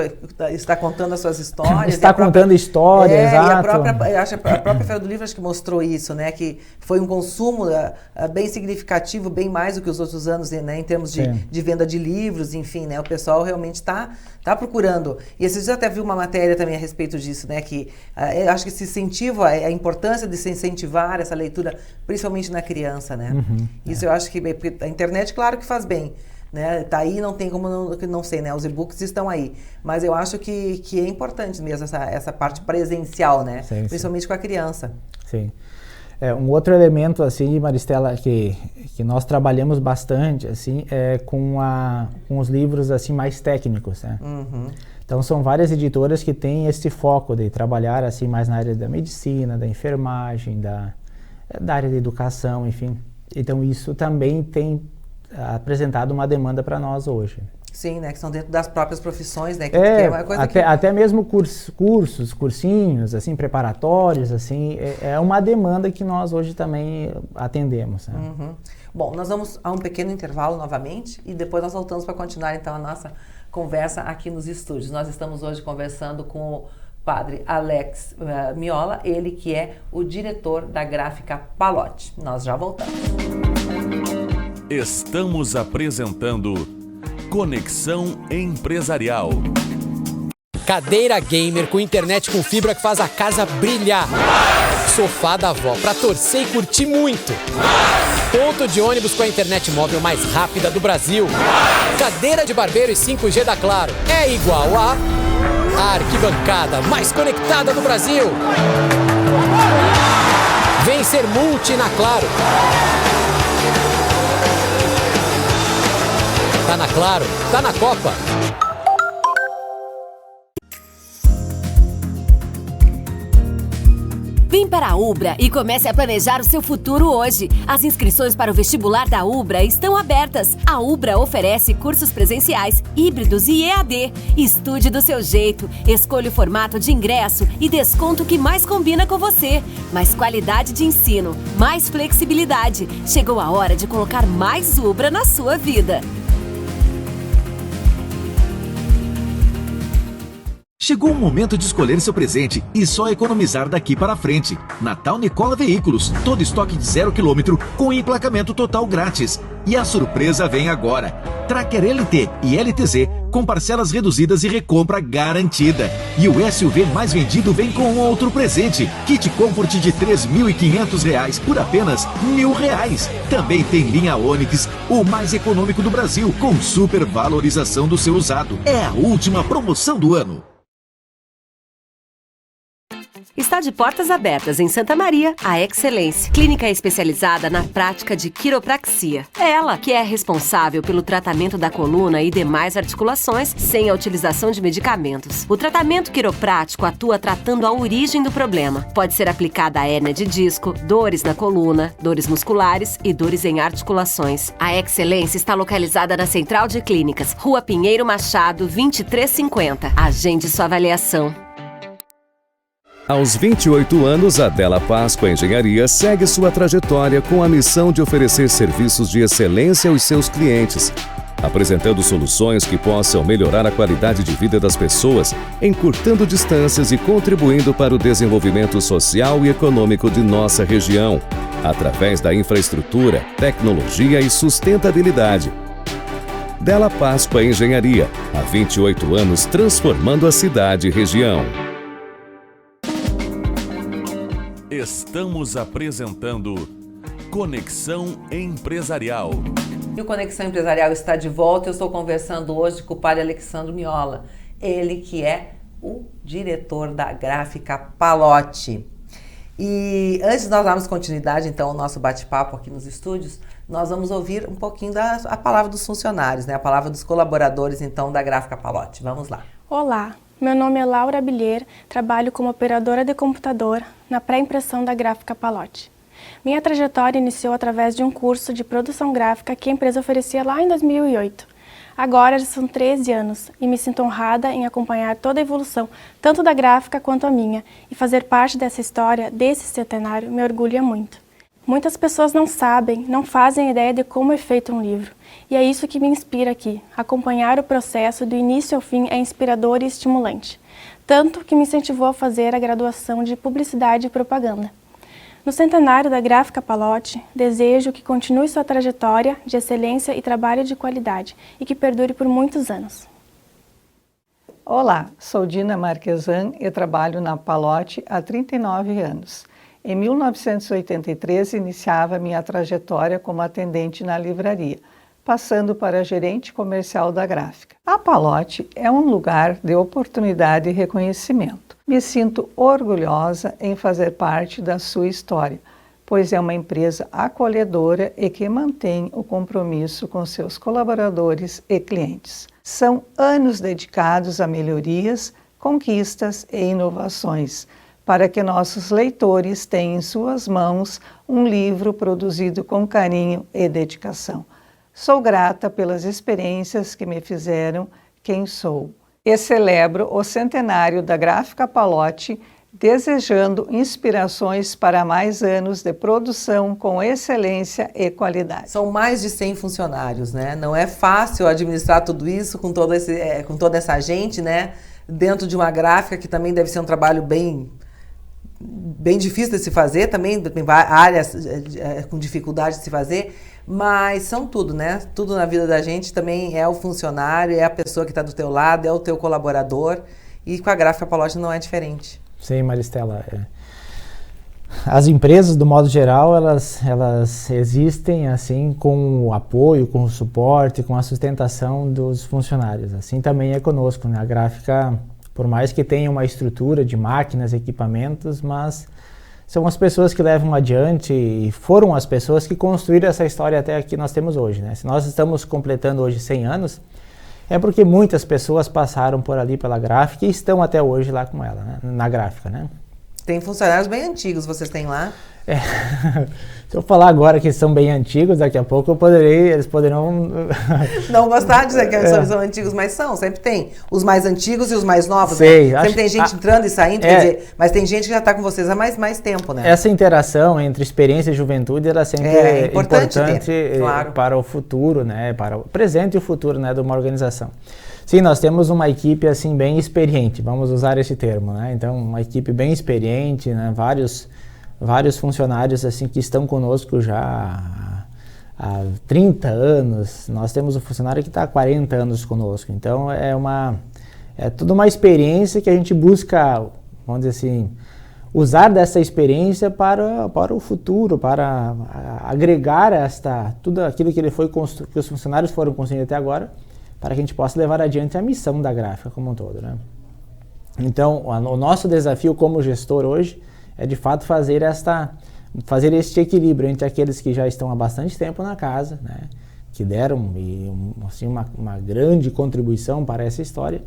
está contando as suas histórias. Está contando histórias, exato. A própria Feira do Livro acho que mostrou isso, né? Que foi um consumo bem significativo, bem mais do que os outros anos, né? Em termos de venda de livros, enfim, né? O pessoal realmente está procurando. E esses dias até vi uma matéria também a respeito disso, né? Que acho que esse incentivo, a importância de se incentivar essa leitura, principalmente na criança, né? Isso eu acho que a internet, claro que faz bem, né? Tá aí, não tem como não sei, né? Os e-books estão aí, mas eu acho que é importante mesmo essa parte presencial, né? Sim, principalmente com a criança. Sim. Um outro elemento, assim, Maristela, que nós trabalhamos bastante, assim, é com os livros, assim, mais técnicos, né? Então, são várias editoras que têm esse foco de trabalhar, assim, mais na área da medicina, da enfermagem, da área da educação, enfim. Então, isso também tem apresentado uma demanda para nós hoje. Sim, né? Que são dentro das próprias profissões, né? Que é uma coisa até mesmo cursinhos, assim, preparatórios, assim, é uma demanda que nós hoje também atendemos. Né? Bom, nós vamos a um pequeno intervalo novamente e depois nós voltamos para continuar, então, a nossa conversa aqui nos estúdios. Nós estamos hoje conversando com o Padre Alex Miola, ele que é o diretor da Gráfica Palotti. Nós já voltamos. Estamos apresentando Conexão Empresarial. Cadeira gamer com internet com fibra que faz a casa brilhar. Sofá da avó pra torcer e curtir muito. Ponto de ônibus com a internet móvel mais rápida do Brasil. Cadeira de barbeiro e 5G da Claro é igual a arquibancada mais conectada do Brasil. Vem ser multi na Claro. Tá na Claro, tá na Copa. Vem para a Ubra e comece a planejar o seu futuro hoje. As inscrições para o vestibular da Ubra estão abertas. A Ubra oferece cursos presenciais, híbridos e EAD. Estude do seu jeito, escolha o formato de ingresso e desconto que mais combina com você. Mais qualidade de ensino, mais flexibilidade. Chegou a hora de colocar mais Ubra na sua vida. Chegou o momento de escolher seu presente e só economizar daqui para frente. Natal Nicola Veículos, todo estoque de 0 km com emplacamento total grátis. E a surpresa vem agora. Tracker LT e LTZ com parcelas reduzidas e recompra garantida. E o SUV mais vendido vem com outro presente. Kit Comfort de R$ 3.500 por apenas R$ 1.000. Também tem linha Onix, o mais econômico do Brasil, com super valorização do seu usado. É a última promoção do ano. Está de portas abertas em Santa Maria, a Excelência, clínica especializada na prática de quiropraxia. É ela que é responsável pelo tratamento da coluna e demais articulações sem a utilização de medicamentos. O tratamento quiroprático atua tratando a origem do problema. Pode ser aplicada a hérnia de disco, dores na coluna, dores musculares e dores em articulações. A Excelência está localizada na Central de Clínicas, Rua Pinheiro Machado, 2350. Agende sua avaliação. Aos 28 anos, a Della Páscoa Engenharia segue sua trajetória com a missão de oferecer serviços de excelência aos seus clientes, apresentando soluções que possam melhorar a qualidade de vida das pessoas, encurtando distâncias e contribuindo para o desenvolvimento social e econômico de nossa região, através da infraestrutura, tecnologia e sustentabilidade. Della Páscoa Engenharia, há 28 anos transformando a cidade e região. Estamos apresentando Conexão Empresarial. E o Conexão Empresarial está de volta. Eu estou conversando hoje com o Padre Alexandre Miola, ele que é o diretor da Gráfica Palotti. E antes de nós darmos continuidade, então, ao nosso bate-papo aqui nos estúdios, nós vamos ouvir um pouquinho a palavra dos funcionários, né? A palavra dos colaboradores, então, da Gráfica Palotti. Vamos lá. Olá, meu nome é Laura Bilher, trabalho como operadora de computador na pré-impressão da Gráfica Palotti. Minha trajetória iniciou através de um curso de produção gráfica que a empresa oferecia lá em 2008. Agora já são 13 anos e me sinto honrada em acompanhar toda a evolução, tanto da gráfica quanto a minha, e fazer parte dessa história, desse centenário, me orgulha muito. Muitas pessoas não sabem, não fazem ideia de como é feito um livro. E é isso que me inspira aqui. Acompanhar o processo do início ao fim é inspirador e estimulante. Tanto que me incentivou a fazer a graduação de Publicidade e Propaganda. No centenário da Gráfica Palotti, desejo que continue sua trajetória de excelência e trabalho de qualidade e que perdure por muitos anos. Olá, sou Dina Marquesan e trabalho na Palotti há 39 anos. Em 1983, iniciava minha trajetória como atendente na livraria, passando para gerente comercial da gráfica. A Palotti é um lugar de oportunidade e reconhecimento. Me sinto orgulhosa em fazer parte da sua história, pois é uma empresa acolhedora e que mantém o compromisso com seus colaboradores e clientes. São anos dedicados a melhorias, conquistas e inovações, para que nossos leitores tenham em suas mãos um livro produzido com carinho e dedicação. Sou grata pelas experiências que me fizeram quem sou. E celebro o centenário da Gráfica Palotti, desejando inspirações para mais anos de produção com excelência e qualidade. São mais de 100 funcionários, né? Não é fácil administrar tudo isso com toda essa gente, né? Dentro de uma gráfica que também deve ser um trabalho bem difícil de se fazer, também tem áreas com dificuldade de se fazer, mas são tudo, né? Tudo na vida da gente também é o funcionário, é a pessoa que está do teu lado, é o teu colaborador, e com a Gráfica Palotti não é diferente. Sim, Maristela. As empresas, do modo geral, elas existem assim com o apoio, com o suporte, com a sustentação dos funcionários. Assim também é conosco, né? A gráfica, por mais que tenha uma estrutura de máquinas, equipamentos, mas são as pessoas que levam adiante e foram as pessoas que construíram essa história até que nós temos hoje, né? Se nós estamos completando hoje 100 anos, é porque muitas pessoas passaram por ali pela gráfica e estão até hoje lá com ela, né? Na gráfica, né? Tem funcionários bem antigos, vocês têm lá? Se eu falar agora que são bem antigos, daqui a pouco eles poderão... Não gostar de dizer que são antigos, mas sempre tem. Os mais antigos e os mais novos, Sei, né? Sempre tem gente entrando e saindo, quer dizer, mas tem gente que já está com vocês há mais tempo, né? Essa interação entre experiência e juventude, ela sempre é importante claro, para o futuro, né? Para o presente e o futuro, né, de uma organização. Sim, nós temos uma equipe assim bem experiente, vamos usar esse termo, né? Então, uma equipe bem experiente, né? Vários funcionários assim que estão conosco já há 30 anos. Nós temos um funcionário que está há 40 anos conosco. Então, é tudo uma experiência que a gente busca, vamos dizer assim, usar dessa experiência para o futuro, para agregar tudo aquilo que que os funcionários foram construindo até agora, para que a gente possa levar adiante a missão da gráfica como um todo, né? Então, o nosso desafio como gestor hoje é de fato fazer este equilíbrio entre aqueles que já estão há bastante tempo na casa, né, que deram assim, uma grande contribuição para essa história,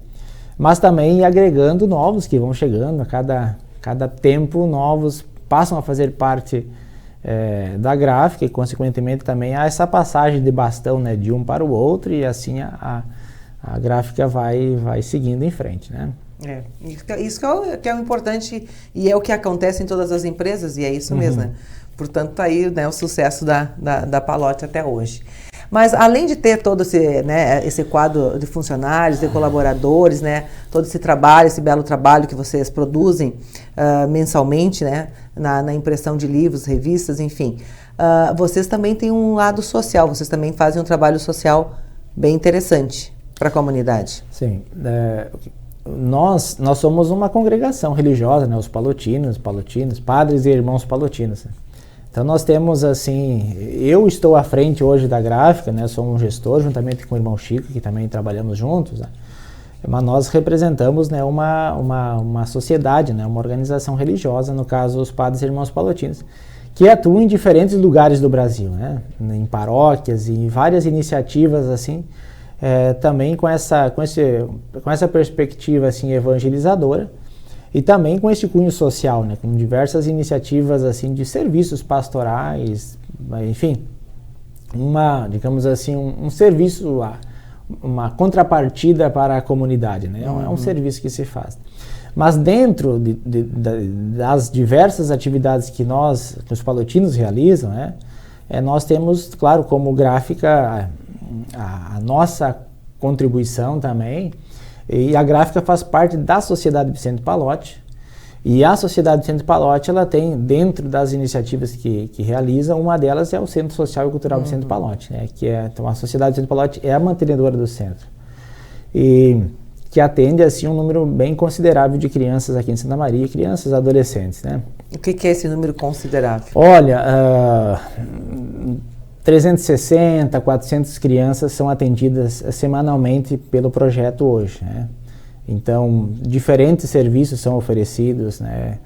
mas também agregando novos que vão chegando, a cada tempo novos passam a fazer parte da gráfica e consequentemente também há essa passagem de bastão, né, de um para o outro e assim a gráfica vai seguindo em frente, né? Isso que é o importante e é o que acontece em todas as empresas e é isso mesmo, né? Portanto, tá aí, né, o sucesso da Palotti até hoje. Mas além de ter todo esse quadro de funcionários, de colaboradores, né, todo esse trabalho, esse belo trabalho que vocês produzem mensalmente, né, na impressão de livros, revistas, enfim, vocês também têm um lado social, vocês também fazem um trabalho social bem interessante para a comunidade. Sim, nós somos uma congregação religiosa, né, os palotinos, padres e irmãos palotinos. Então nós temos assim, eu estou à frente hoje da gráfica, né, sou um gestor juntamente com o irmão Chico, que também trabalhamos juntos, né, mas nós representamos, né, uma sociedade, né, uma organização religiosa, no caso os padres e irmãos palotinos, que atuam em diferentes lugares do Brasil, né, em paróquias e várias iniciativas assim, também com essa perspectiva assim, evangelizadora e também com esse cunho social, né, com diversas iniciativas assim, de serviços pastorais, enfim, digamos assim, um serviço, uma contrapartida para a comunidade, né, é um serviço que se faz. Mas dentro das diversas atividades que os palotinos realizam, né, nós temos, claro, como gráfica a nossa contribuição também, e a gráfica faz parte da Sociedade Vicente Pallotti, e a Sociedade Vicente Pallotti, ela tem, dentro das iniciativas que realiza, uma delas é o Centro Social e Cultural Vicente Pallotti, né, então a Sociedade Vicente Pallotti é a mantenedora do centro, e que atende assim um número bem considerável de crianças aqui em Santa Maria, crianças e adolescentes, né. O que é esse número considerável? Olha, 360, 400 crianças são atendidas semanalmente pelo projeto hoje, né? Então, diferentes serviços são oferecidos, né?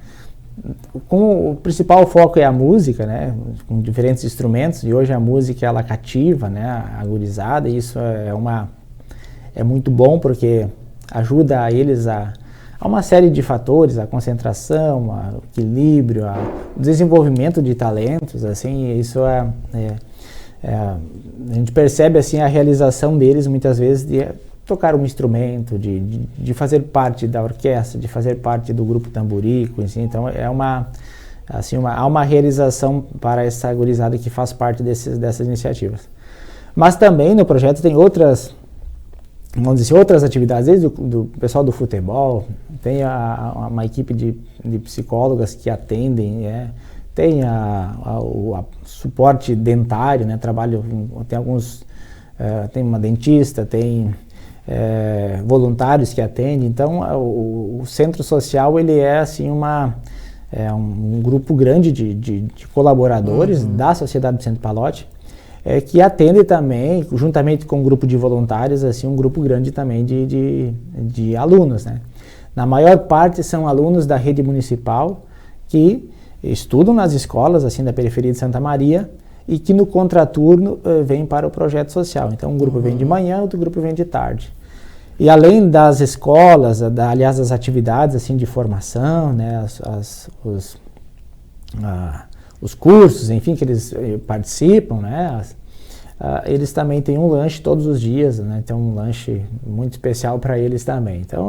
O principal foco é a música, né? Com diferentes instrumentos, e hoje a música ela cativa, né? A gurizada, e isso é muito bom porque ajuda eles a uma série de fatores, a concentração, o equilíbrio, o desenvolvimento de talentos, assim, e isso a gente percebe assim a realização deles muitas vezes de tocar um instrumento, de fazer parte da orquestra, de fazer parte do grupo tamborico, assim, então há uma realização para essa gurizada que faz parte dessas iniciativas. Mas também no projeto tem outras atividades, desde do pessoal do futebol, tem uma equipe de psicólogas que atendem, tem o suporte dentário, né, tem uma dentista, tem voluntários que atendem, então o centro social ele é assim um grupo grande de colaboradores da Sociedade Vicente Pallotti, que atende também, juntamente com um grupo de voluntários, assim, um grupo grande também de alunos, né. Na maior parte são alunos da rede municipal que estudam nas escolas assim da periferia de Santa Maria e que no contraturno vêm para o projeto social. Então um grupo vem de manhã, outro grupo vem de tarde. E além das escolas, aliás, das atividades assim de formação, né, os cursos, enfim, que eles participam, né, eles também têm um lanche todos os dias, né, então um lanche muito especial para eles também. Então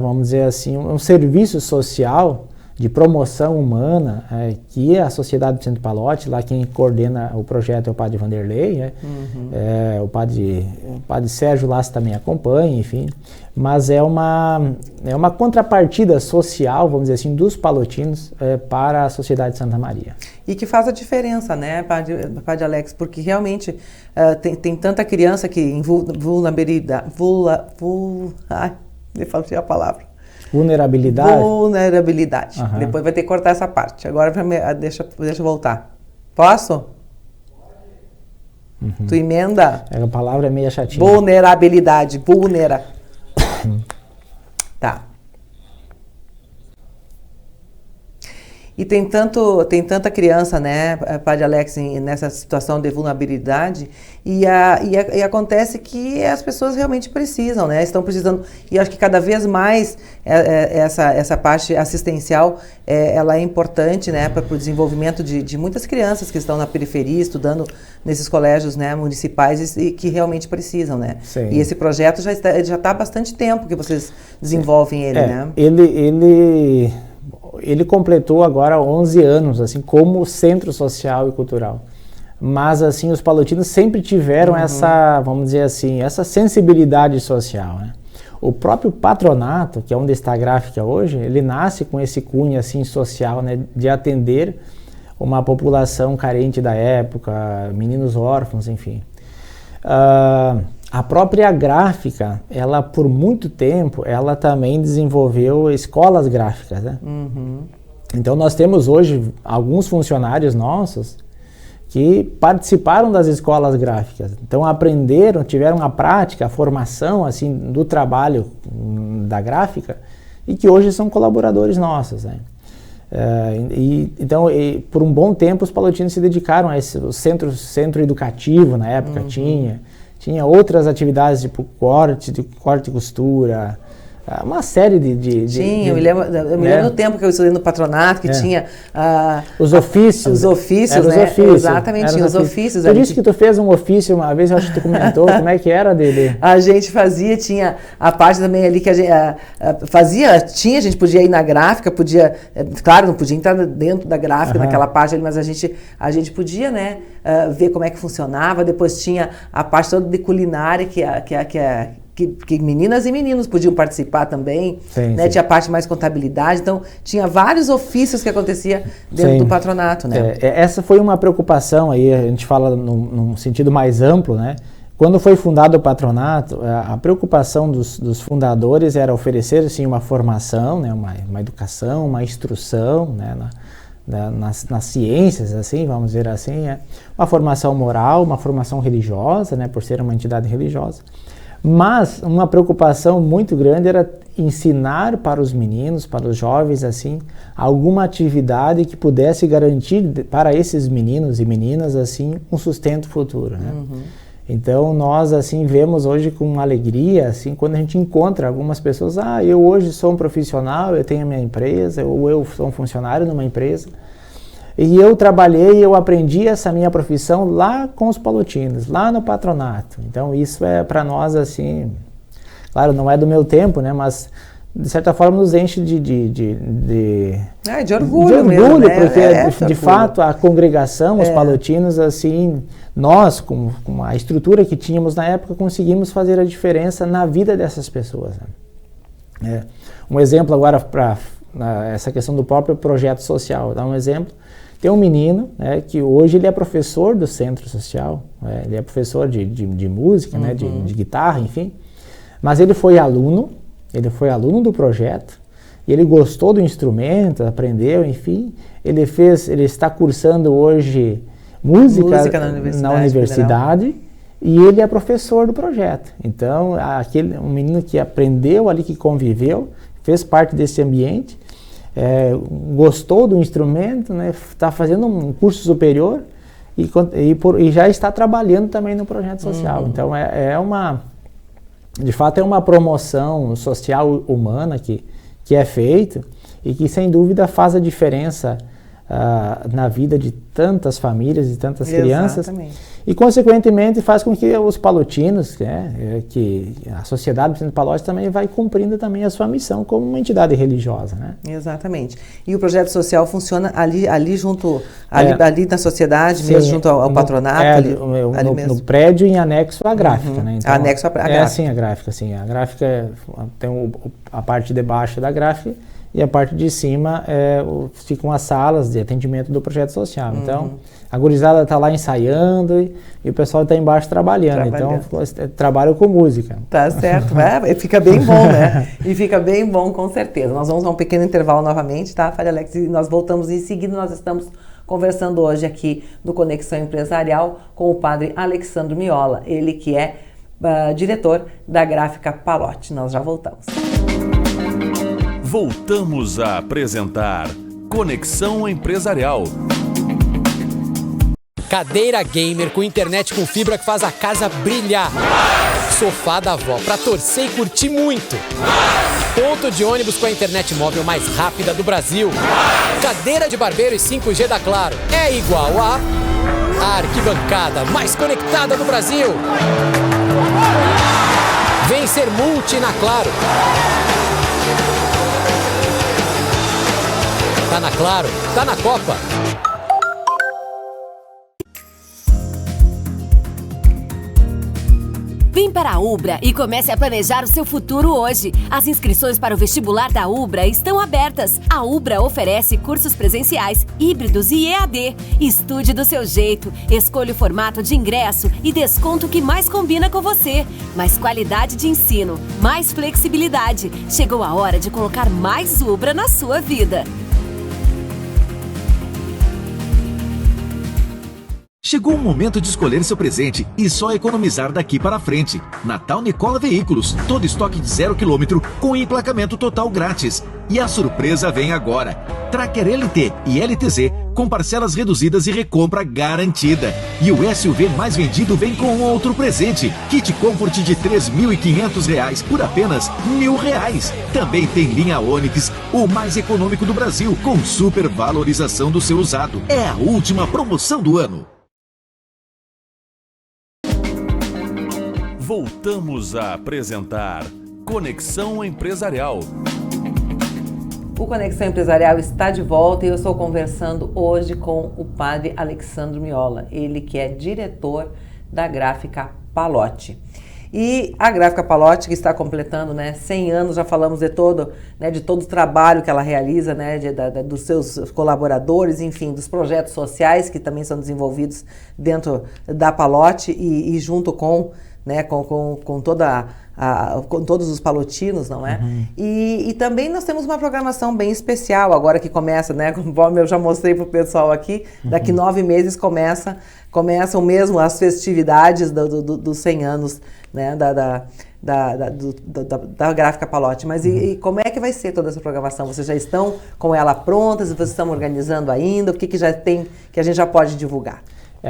vamos dizer assim, um serviço social de promoção humana, que é a Sociedade Vicente Pallotti, lá quem coordena o projeto é o padre Vanderlei, o padre Sérgio Lasso também acompanha, enfim, mas é uma contrapartida social, vamos dizer assim, dos palotinos para a Sociedade de Santa Maria. E que faz a diferença, né, padre Alex, porque realmente tem tanta criança que em vulnerabilidade, me faltou a palavra. Vulnerabilidade. Depois vai ter que cortar essa parte. Agora deixa eu voltar. Posso? Tu emenda? A palavra é meio chatinha. Vulnerabilidade. Tá. E tem tanta criança, né, padre Alex, nessa situação de vulnerabilidade, e acontece que as pessoas realmente precisam, né, estão precisando, e acho que cada vez mais essa parte assistencial, ela é importante, né, para o desenvolvimento de muitas crianças que estão na periferia, estudando nesses colégios, né, municipais e que realmente precisam, né. Sim. E esse projeto já está há bastante tempo que vocês desenvolvem ele, né. Ele completou agora 11 anos, assim, como centro social e cultural. Mas, assim, os palotinos sempre tiveram essa, vamos dizer assim, essa sensibilidade social, né? O próprio patronato, que é onde está a gráfica hoje, ele nasce com esse cunho, assim, social, né? De atender uma população carente da época, meninos órfãos, enfim. A própria gráfica, ela por muito tempo, ela também desenvolveu escolas gráficas, né? Então nós temos hoje alguns funcionários nossos que participaram das escolas gráficas. Então aprenderam, tiveram a prática, a formação assim do trabalho da gráfica e que hoje são colaboradores nossos, né? Então, por um bom tempo os palotinos se dedicaram a esse centro educativo na época, tinha outras atividades tipo corte e costura, uma série de Sim, eu me lembro do tempo que eu estudei no patronato, que tinha... os ofícios. Os ofícios, né? Exatamente, tinha os ofícios. Tu disse que tu fez um ofício uma vez, eu acho que tu comentou, como é que era dele? A gente fazia, tinha a parte também ali que a gente a gente podia ir na gráfica, claro, não podia entrar dentro da gráfica, naquela parte ali, mas a gente podia, né, ver como é que funcionava. Depois tinha a parte toda de culinária, que meninas e meninos podiam participar também, sim, né? sim. Tinha a parte mais contabilidade, então tinha vários ofícios que acontecia dentro do patronato, né? Essa foi uma preocupação aí, a gente fala num sentido mais amplo, né? Quando foi fundado o patronato, a preocupação dos fundadores era oferecer, assim, uma formação, né? Uma educação, uma instrução, né? Nas ciências, assim, vamos dizer assim, uma formação moral, uma formação religiosa, né? Por ser uma entidade religiosa. Mas uma preocupação muito grande era ensinar para os meninos, para os jovens, assim, alguma atividade que pudesse garantir para esses meninos e meninas, assim, um sustento futuro, né? Então, nós, assim, vemos hoje com alegria, assim, quando a gente encontra algumas pessoas, eu hoje sou um profissional, eu tenho a minha empresa, ou eu sou um funcionário numa empresa, e eu trabalhei, eu aprendi essa minha profissão lá com os palotinos, lá no patronato. Então, isso é para nós, assim, claro, não é do meu tempo, né, mas de certa forma nos enche de orgulho mesmo, né? Porque de fato a congregação, os palotinos, assim, nós com a estrutura que tínhamos na época conseguimos fazer a diferença na vida dessas pessoas, né? Um exemplo agora para essa questão do próprio projeto social, dá um exemplo. Tem um menino, né, que hoje ele é professor do centro social, né, ele é professor de música, né, de guitarra, enfim, mas ele foi aluno do projeto, e ele gostou do instrumento, aprendeu, enfim, ele está cursando hoje música na universidade e ele é professor do projeto. Então, um menino que aprendeu ali, que conviveu, fez parte desse ambiente, gostou do instrumento, né, está fazendo um curso superior e já está trabalhando também no projeto social. Então, de fato, é uma promoção social humana que é feita e que, sem dúvida, faz a diferença na vida de tantas famílias e tantas crianças. E, consequentemente, faz com que os palotinos, que a sociedade do Vicente Pallotti também vai cumprindo também a sua missão como uma entidade religiosa, né? Exatamente. E o projeto social funciona ali junto, ali na sociedade, sim, mesmo junto ao patronato? No prédio, em anexo à gráfica, né? Então, anexo à gráfica. Sim, a gráfica, sim. A gráfica tem a parte de baixo da gráfica e a parte de cima ficam as salas de atendimento do projeto social. Então, a gurizada está lá ensaiando e o pessoal está embaixo trabalhando. Então, trabalho com música. Tá certo. Fica bem bom, né? E fica bem bom, com certeza. Nós vamos a um pequeno intervalo novamente, tá, Faria Alex? E nós voltamos em seguida. Nós estamos conversando hoje aqui no Conexão Empresarial com o padre Alexandro Miola, ele que é diretor da Gráfica Pallotti. Nós já voltamos. Voltamos a apresentar Conexão Empresarial. Cadeira gamer com internet com fibra que faz a casa brilhar. Sofá da avó pra torcer e curtir muito. Ponto de ônibus com a internet móvel mais rápida do Brasil. Cadeira de barbeiro e 5G da Claro é igual a arquibancada mais conectada do Brasil. Vem ser multi na Claro. Tá na Claro, tá na Copa. Vem para a Ubra e comece a planejar o seu futuro hoje. As inscrições para o vestibular da Ubra estão abertas. A Ubra oferece cursos presenciais, híbridos e EAD. Estude do seu jeito, escolha o formato de ingresso e desconto que mais combina com você. Mais qualidade de ensino, mais flexibilidade. Chegou a hora de colocar mais Ubra na sua vida. Chegou o momento de escolher seu presente e só economizar daqui para frente. Natal Nicola Veículos, todo estoque de 0 km com emplacamento total grátis. E a surpresa vem agora. Tracker LT e LTZ com parcelas reduzidas e recompra garantida. E o SUV mais vendido vem com outro presente. Kit Comfort de R$ 3.500 por apenas R$ 1.000. Também tem linha Onix, o mais econômico do Brasil, com super valorização do seu usado. É a última promoção do ano. Voltamos a apresentar Conexão Empresarial. O Conexão Empresarial está de volta e eu estou conversando hoje com o padre Alexandro Miola, ele que é diretor da Gráfica Palotti. E a Gráfica Palotti, que está completando 100 anos, já falamos de todo o trabalho que ela realiza, dos seus colaboradores, enfim, dos projetos sociais que também são desenvolvidos dentro da Palotti e junto com todos os palotinos, não é? Uhum. E também nós temos uma programação bem especial agora que começa, conforme eu já mostrei para o pessoal aqui, daqui 9 meses começam mesmo as festividades dos 100 anos da Gráfica Palotti. Mas e como é que vai ser toda essa programação? Vocês já estão com ela pronta? Vocês estão organizando ainda? O que já tem que a gente já pode divulgar?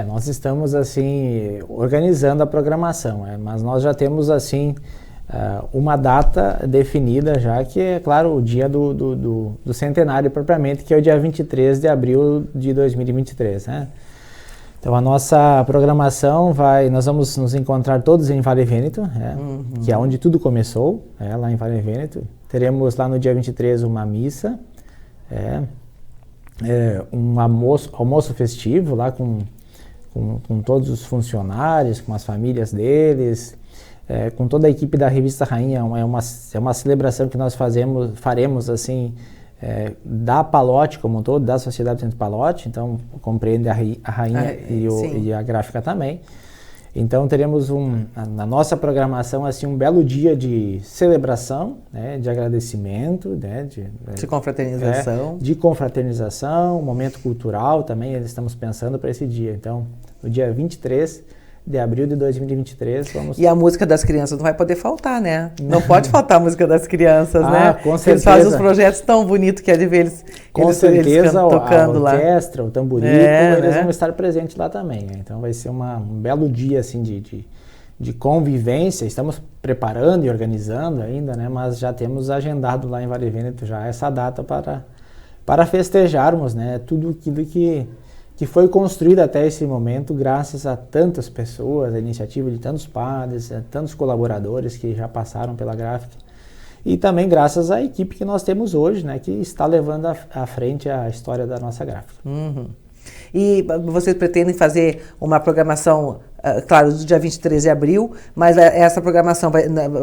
Nós estamos, assim, organizando a programação, mas nós já temos, assim, uma data definida já, que é, claro, o dia do centenário propriamente, que é o dia 23 de abril de 2023, né? Então, a nossa programação nós vamos nos encontrar todos em Vale Vêneto, que é onde tudo começou, lá em Vale Vêneto. Teremos lá no dia 23 uma missa, um almoço festivo lá com todos os funcionários, com as famílias deles, com toda a equipe da Revista Rainha. É uma celebração que nós faremos assim, da Palotti como um todo, da Sociedade Centro Palotti, então compreende a Rainha e a Gráfica também. Então teremos na nossa programação assim, um belo dia de celebração, de agradecimento, de confraternização. De confraternização, momento cultural também, estamos pensando para esse dia. Então, no dia 23 de abril de 2023, vamos... E a música das crianças não vai poder faltar, né? Não pode faltar a música das crianças, né? Com certeza. Eles fazem os projetos tão bonitos que é de ver eles tocando lá. A orquestra, o tamborico, eles vão estar presentes lá também. Então vai ser um belo dia assim, de convivência. Estamos preparando e organizando ainda, mas já temos agendado lá em Vale Vêneto já essa data para festejarmos, tudo aquilo que foi construído até esse momento graças a tantas pessoas, a iniciativa de tantos padres, tantos colaboradores que já passaram pela Gráfica. E também graças à equipe que nós temos hoje, que está levando à frente a história da nossa Gráfica. Uhum. E vocês pretendem fazer uma programação, claro, do dia 23 de abril, mas essa programação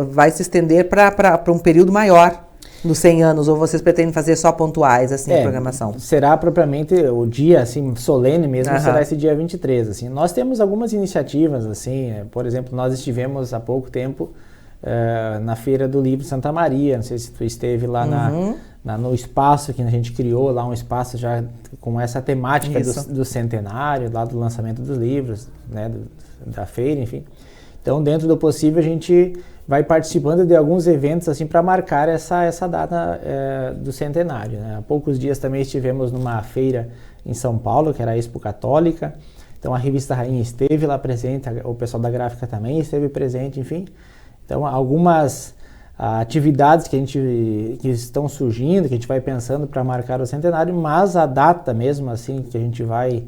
vai se estender para um período maior, nos 100 anos, ou vocês pretendem fazer só pontuais, assim, a programação? Será propriamente o dia, assim, solene mesmo, será esse dia 23, assim. Nós temos algumas iniciativas, assim, por exemplo, nós estivemos há pouco tempo na Feira do Livro Santa Maria, não sei se tu esteve lá no espaço que a gente criou, lá um espaço já com essa temática do centenário, lá do lançamento dos livros, da feira, enfim. Então, dentro do possível, a gente vai participando de alguns eventos assim para marcar essa data do centenário. Há poucos dias também estivemos numa feira em São Paulo, que era a Expo Católica. Então, a Revista Rainha esteve lá presente, o pessoal da Gráfica também esteve presente, enfim. Então, algumas atividades que estão surgindo, que a gente vai pensando para marcar o centenário, mas a data mesmo assim que a gente vai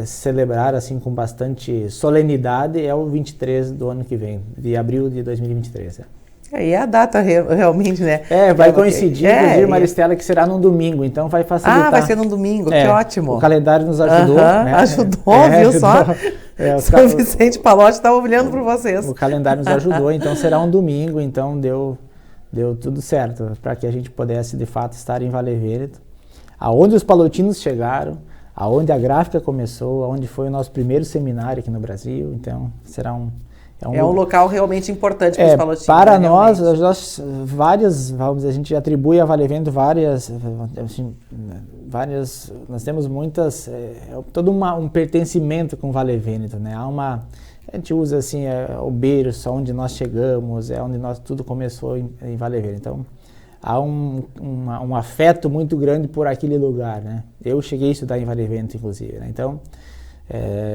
celebrar assim com bastante solenidade é o 23 do ano que vem, de abril de 2023. E a data realmente, né? Vai coincidir, inclusive, Maristela, que será num domingo, então vai facilitar. Vai ser num domingo, que ótimo. O calendário nos ajudou, Ajudou, viu só? São Vicente Palotti estava olhando por vocês. O calendário nos ajudou, então será um domingo, então deu tudo certo, para que a gente pudesse, de fato, estar em Vale Vêneto, aonde os palotinos chegaram, aonde a Gráfica começou, aonde foi o nosso primeiro seminário aqui no Brasil, então será um local realmente importante para os palotinos. Para nós, vamos dizer, a gente atribui a Vale Vêneto várias, nós temos muitas, todo um pertencimento com Vale Vêneto, a gente usa assim, o berço, onde nós chegamos, onde tudo começou em Vale Vêneto. Então, há um afeto muito grande por aquele lugar, né? Eu cheguei a estudar em Vale Vento, inclusive, né? Então,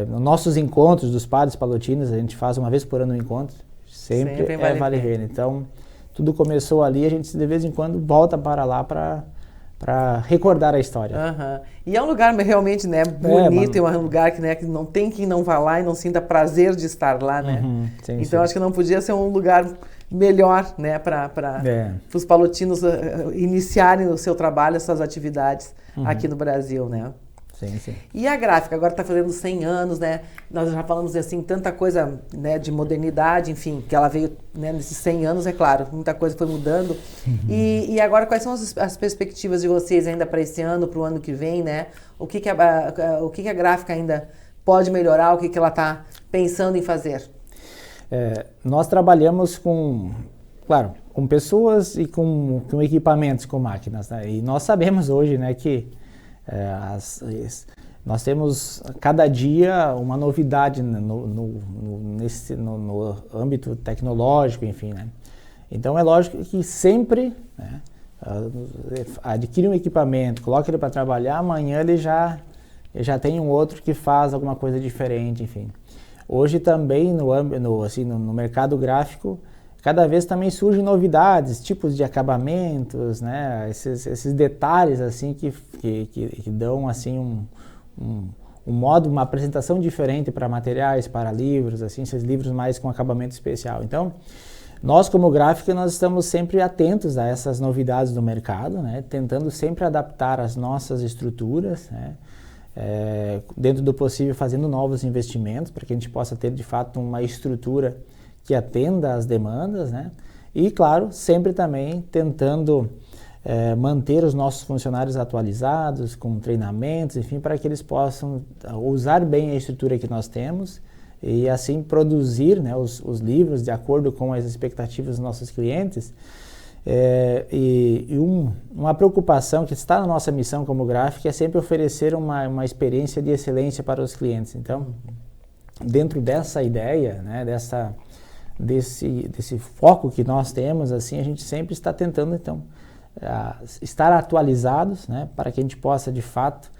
nos nossos encontros dos padres palotinos, a gente faz uma vez por ano um encontro, sempre é Vale Vento. Então, tudo começou ali, a gente de vez em quando volta para lá para recordar a história. E é um lugar realmente, né, bonito, é um lugar que, né, que não tem quem não vá lá e não sinta prazer de estar lá, né? Sim, então acho que não podia ser um lugar melhor, né, para os palotinos iniciarem o seu trabalho, as suas atividades aqui no Brasil, né? Sim. E a gráfica, agora está fazendo 100 anos, né? Nós já falamos assim, tanta coisa, né, de modernidade, enfim, que ela veio, né, nesses 100 anos, é claro, muita coisa foi mudando. E agora, quais são as perspectivas de vocês ainda para esse ano, para o ano que vem, né? O que a gráfica ainda pode melhorar, o que ela está pensando em fazer? Nós trabalhamos com pessoas e com equipamentos, com máquinas, né? E nós sabemos hoje, né, que nós temos cada dia uma novidade no âmbito tecnológico, enfim, né? Então é lógico que sempre, né, adquire um equipamento, coloca ele para trabalhar, amanhã ele já tem um outro que faz alguma coisa diferente, enfim. Hoje também no mercado gráfico, cada vez também surgem novidades, tipos de acabamentos, né? Esses detalhes assim que dão assim um modo, uma apresentação diferente para materiais, para livros, assim, esses livros mais com acabamento especial. Então, nós como gráfica, nós estamos sempre atentos a essas novidades do mercado, né? Tentando sempre adaptar as nossas estruturas, né? Dentro do possível fazendo novos investimentos para que a gente possa ter de fato uma estrutura que atenda às demandas, né? E, claro, sempre também tentando manter os nossos funcionários atualizados, com treinamentos, enfim, para que eles possam usar bem a estrutura que nós temos e, assim, produzir, né, os livros de acordo com as expectativas dos nossos clientes. Uma preocupação que está na nossa missão como gráfica é sempre oferecer uma experiência de excelência para os clientes. Então, dentro dessa ideia, né, desse foco que nós temos, assim, a gente sempre está tentando, então, estar atualizados, né, para que a gente possa, de fato,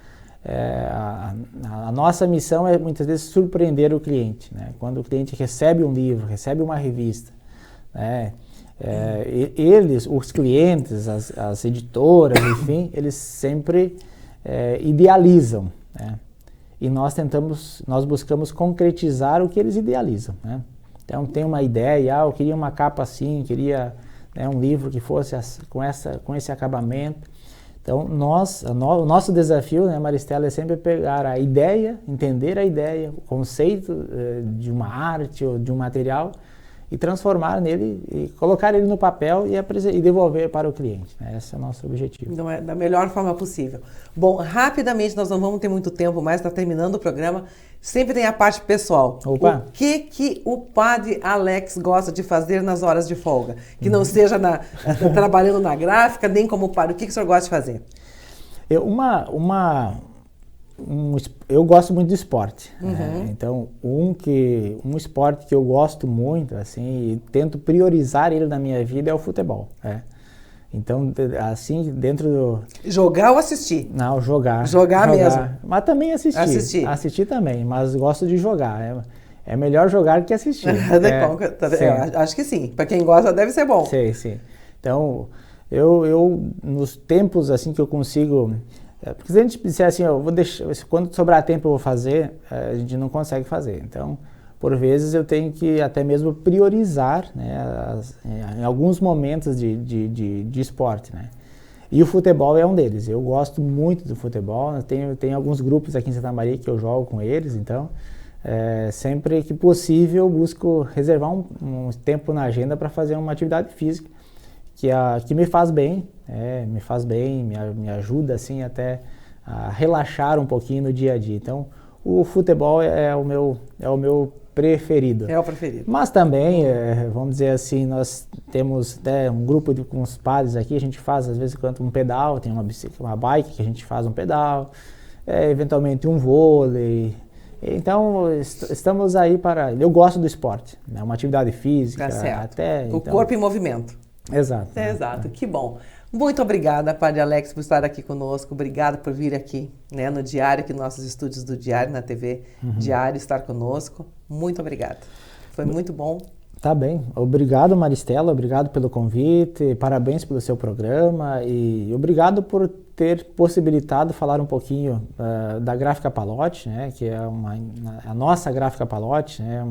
a nossa missão é muitas vezes surpreender o cliente, né? Quando o cliente recebe um livro, recebe uma revista, né, eles, os clientes, as editoras, enfim, eles sempre idealizam, né? E nós buscamos concretizar o que eles idealizam, né? Então tem uma ideia, eu queria uma capa assim, queria, né, um livro que fosse com esse acabamento. Então o nosso desafio, né, Maristela, é sempre pegar a ideia, entender a ideia, o conceito de uma arte ou de um material e transformar nele e colocar ele no papel e devolver para o cliente, né? Esse é o nosso objetivo. Então é da melhor forma possível. Bom, rapidamente, nós não vamos ter muito tempo mais, está terminando o programa. Sempre tem a parte pessoal. Opa. O que o padre Alex gosta de fazer nas horas de folga? Que não seja trabalhando na gráfica, nem como padre. O que o senhor gosta de fazer? Eu gosto muito de esporte. Então, um esporte que eu gosto muito, assim, e tento priorizar ele na minha vida é o futebol. Então, assim, dentro do... Jogar ou assistir? Não, jogar. Jogar mesmo. Mas também assistir. Assistir também, mas gosto de jogar. É melhor jogar que assistir. Acho que sim. Para quem gosta, deve ser bom. Sim. Então, eu nos tempos assim que eu consigo... Porque se a gente disser assim, eu vou deixar, quando sobrar tempo eu vou fazer, a gente não consegue fazer. Então, por vezes eu tenho que até mesmo priorizar, né, em alguns momentos de esporte, né? E o futebol é um deles. Eu gosto muito do futebol. Tenho alguns grupos aqui em Santa Maria que eu jogo com eles, então sempre que possível eu busco reservar um tempo na agenda para fazer uma atividade física que me faz bem, me ajuda assim até a relaxar um pouquinho no dia a dia. Então, o futebol é o meu preferido. É o preferido. Mas também, vamos dizer assim, nós temos um grupo com os padres aqui, a gente faz às vezes um pedal, tem uma bike que a gente faz um pedal, eventualmente um vôlei. Então, estamos aí eu gosto do esporte, né? Uma atividade física. Tá certo. O corpo em movimento. Exato. Exato, que bom. Muito obrigada, Padre Alex, por estar aqui conosco. Obrigada por vir aqui, né, no Diário, aqui nos nossos estúdios do Diário, na TV Diário, estar conosco. Muito obrigada. Foi muito bom. Tá bem. Obrigado, Maristela. Obrigado pelo convite. Parabéns pelo seu programa e obrigado por ter possibilitado falar um pouquinho da Gráfica Palotti, né, que é a nossa Gráfica Palotti, né,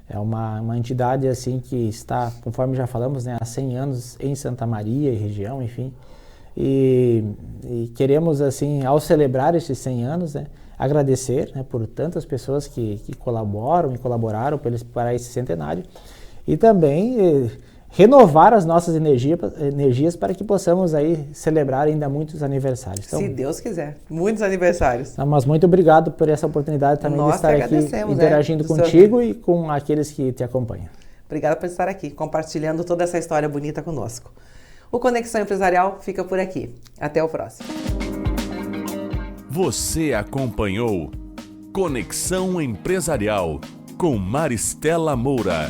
é uma entidade assim que está, conforme já falamos, né, há 100 anos em Santa Maria e região, enfim. E queremos, assim, ao celebrar esses 100 anos, né, agradecer, né, por tantas pessoas que colaboram e colaboraram para esse centenário e também renovar as nossas energias para que possamos aí celebrar ainda muitos aniversários. Então, se Deus quiser, muitos aniversários. Mas muito obrigado por essa oportunidade também de estar aqui interagindo contigo e com aqueles que te acompanham. Obrigada por estar aqui, compartilhando toda essa história bonita conosco. O Conexão Empresarial fica por aqui. Até o próximo. Você acompanhou Conexão Empresarial com Maristela Moura.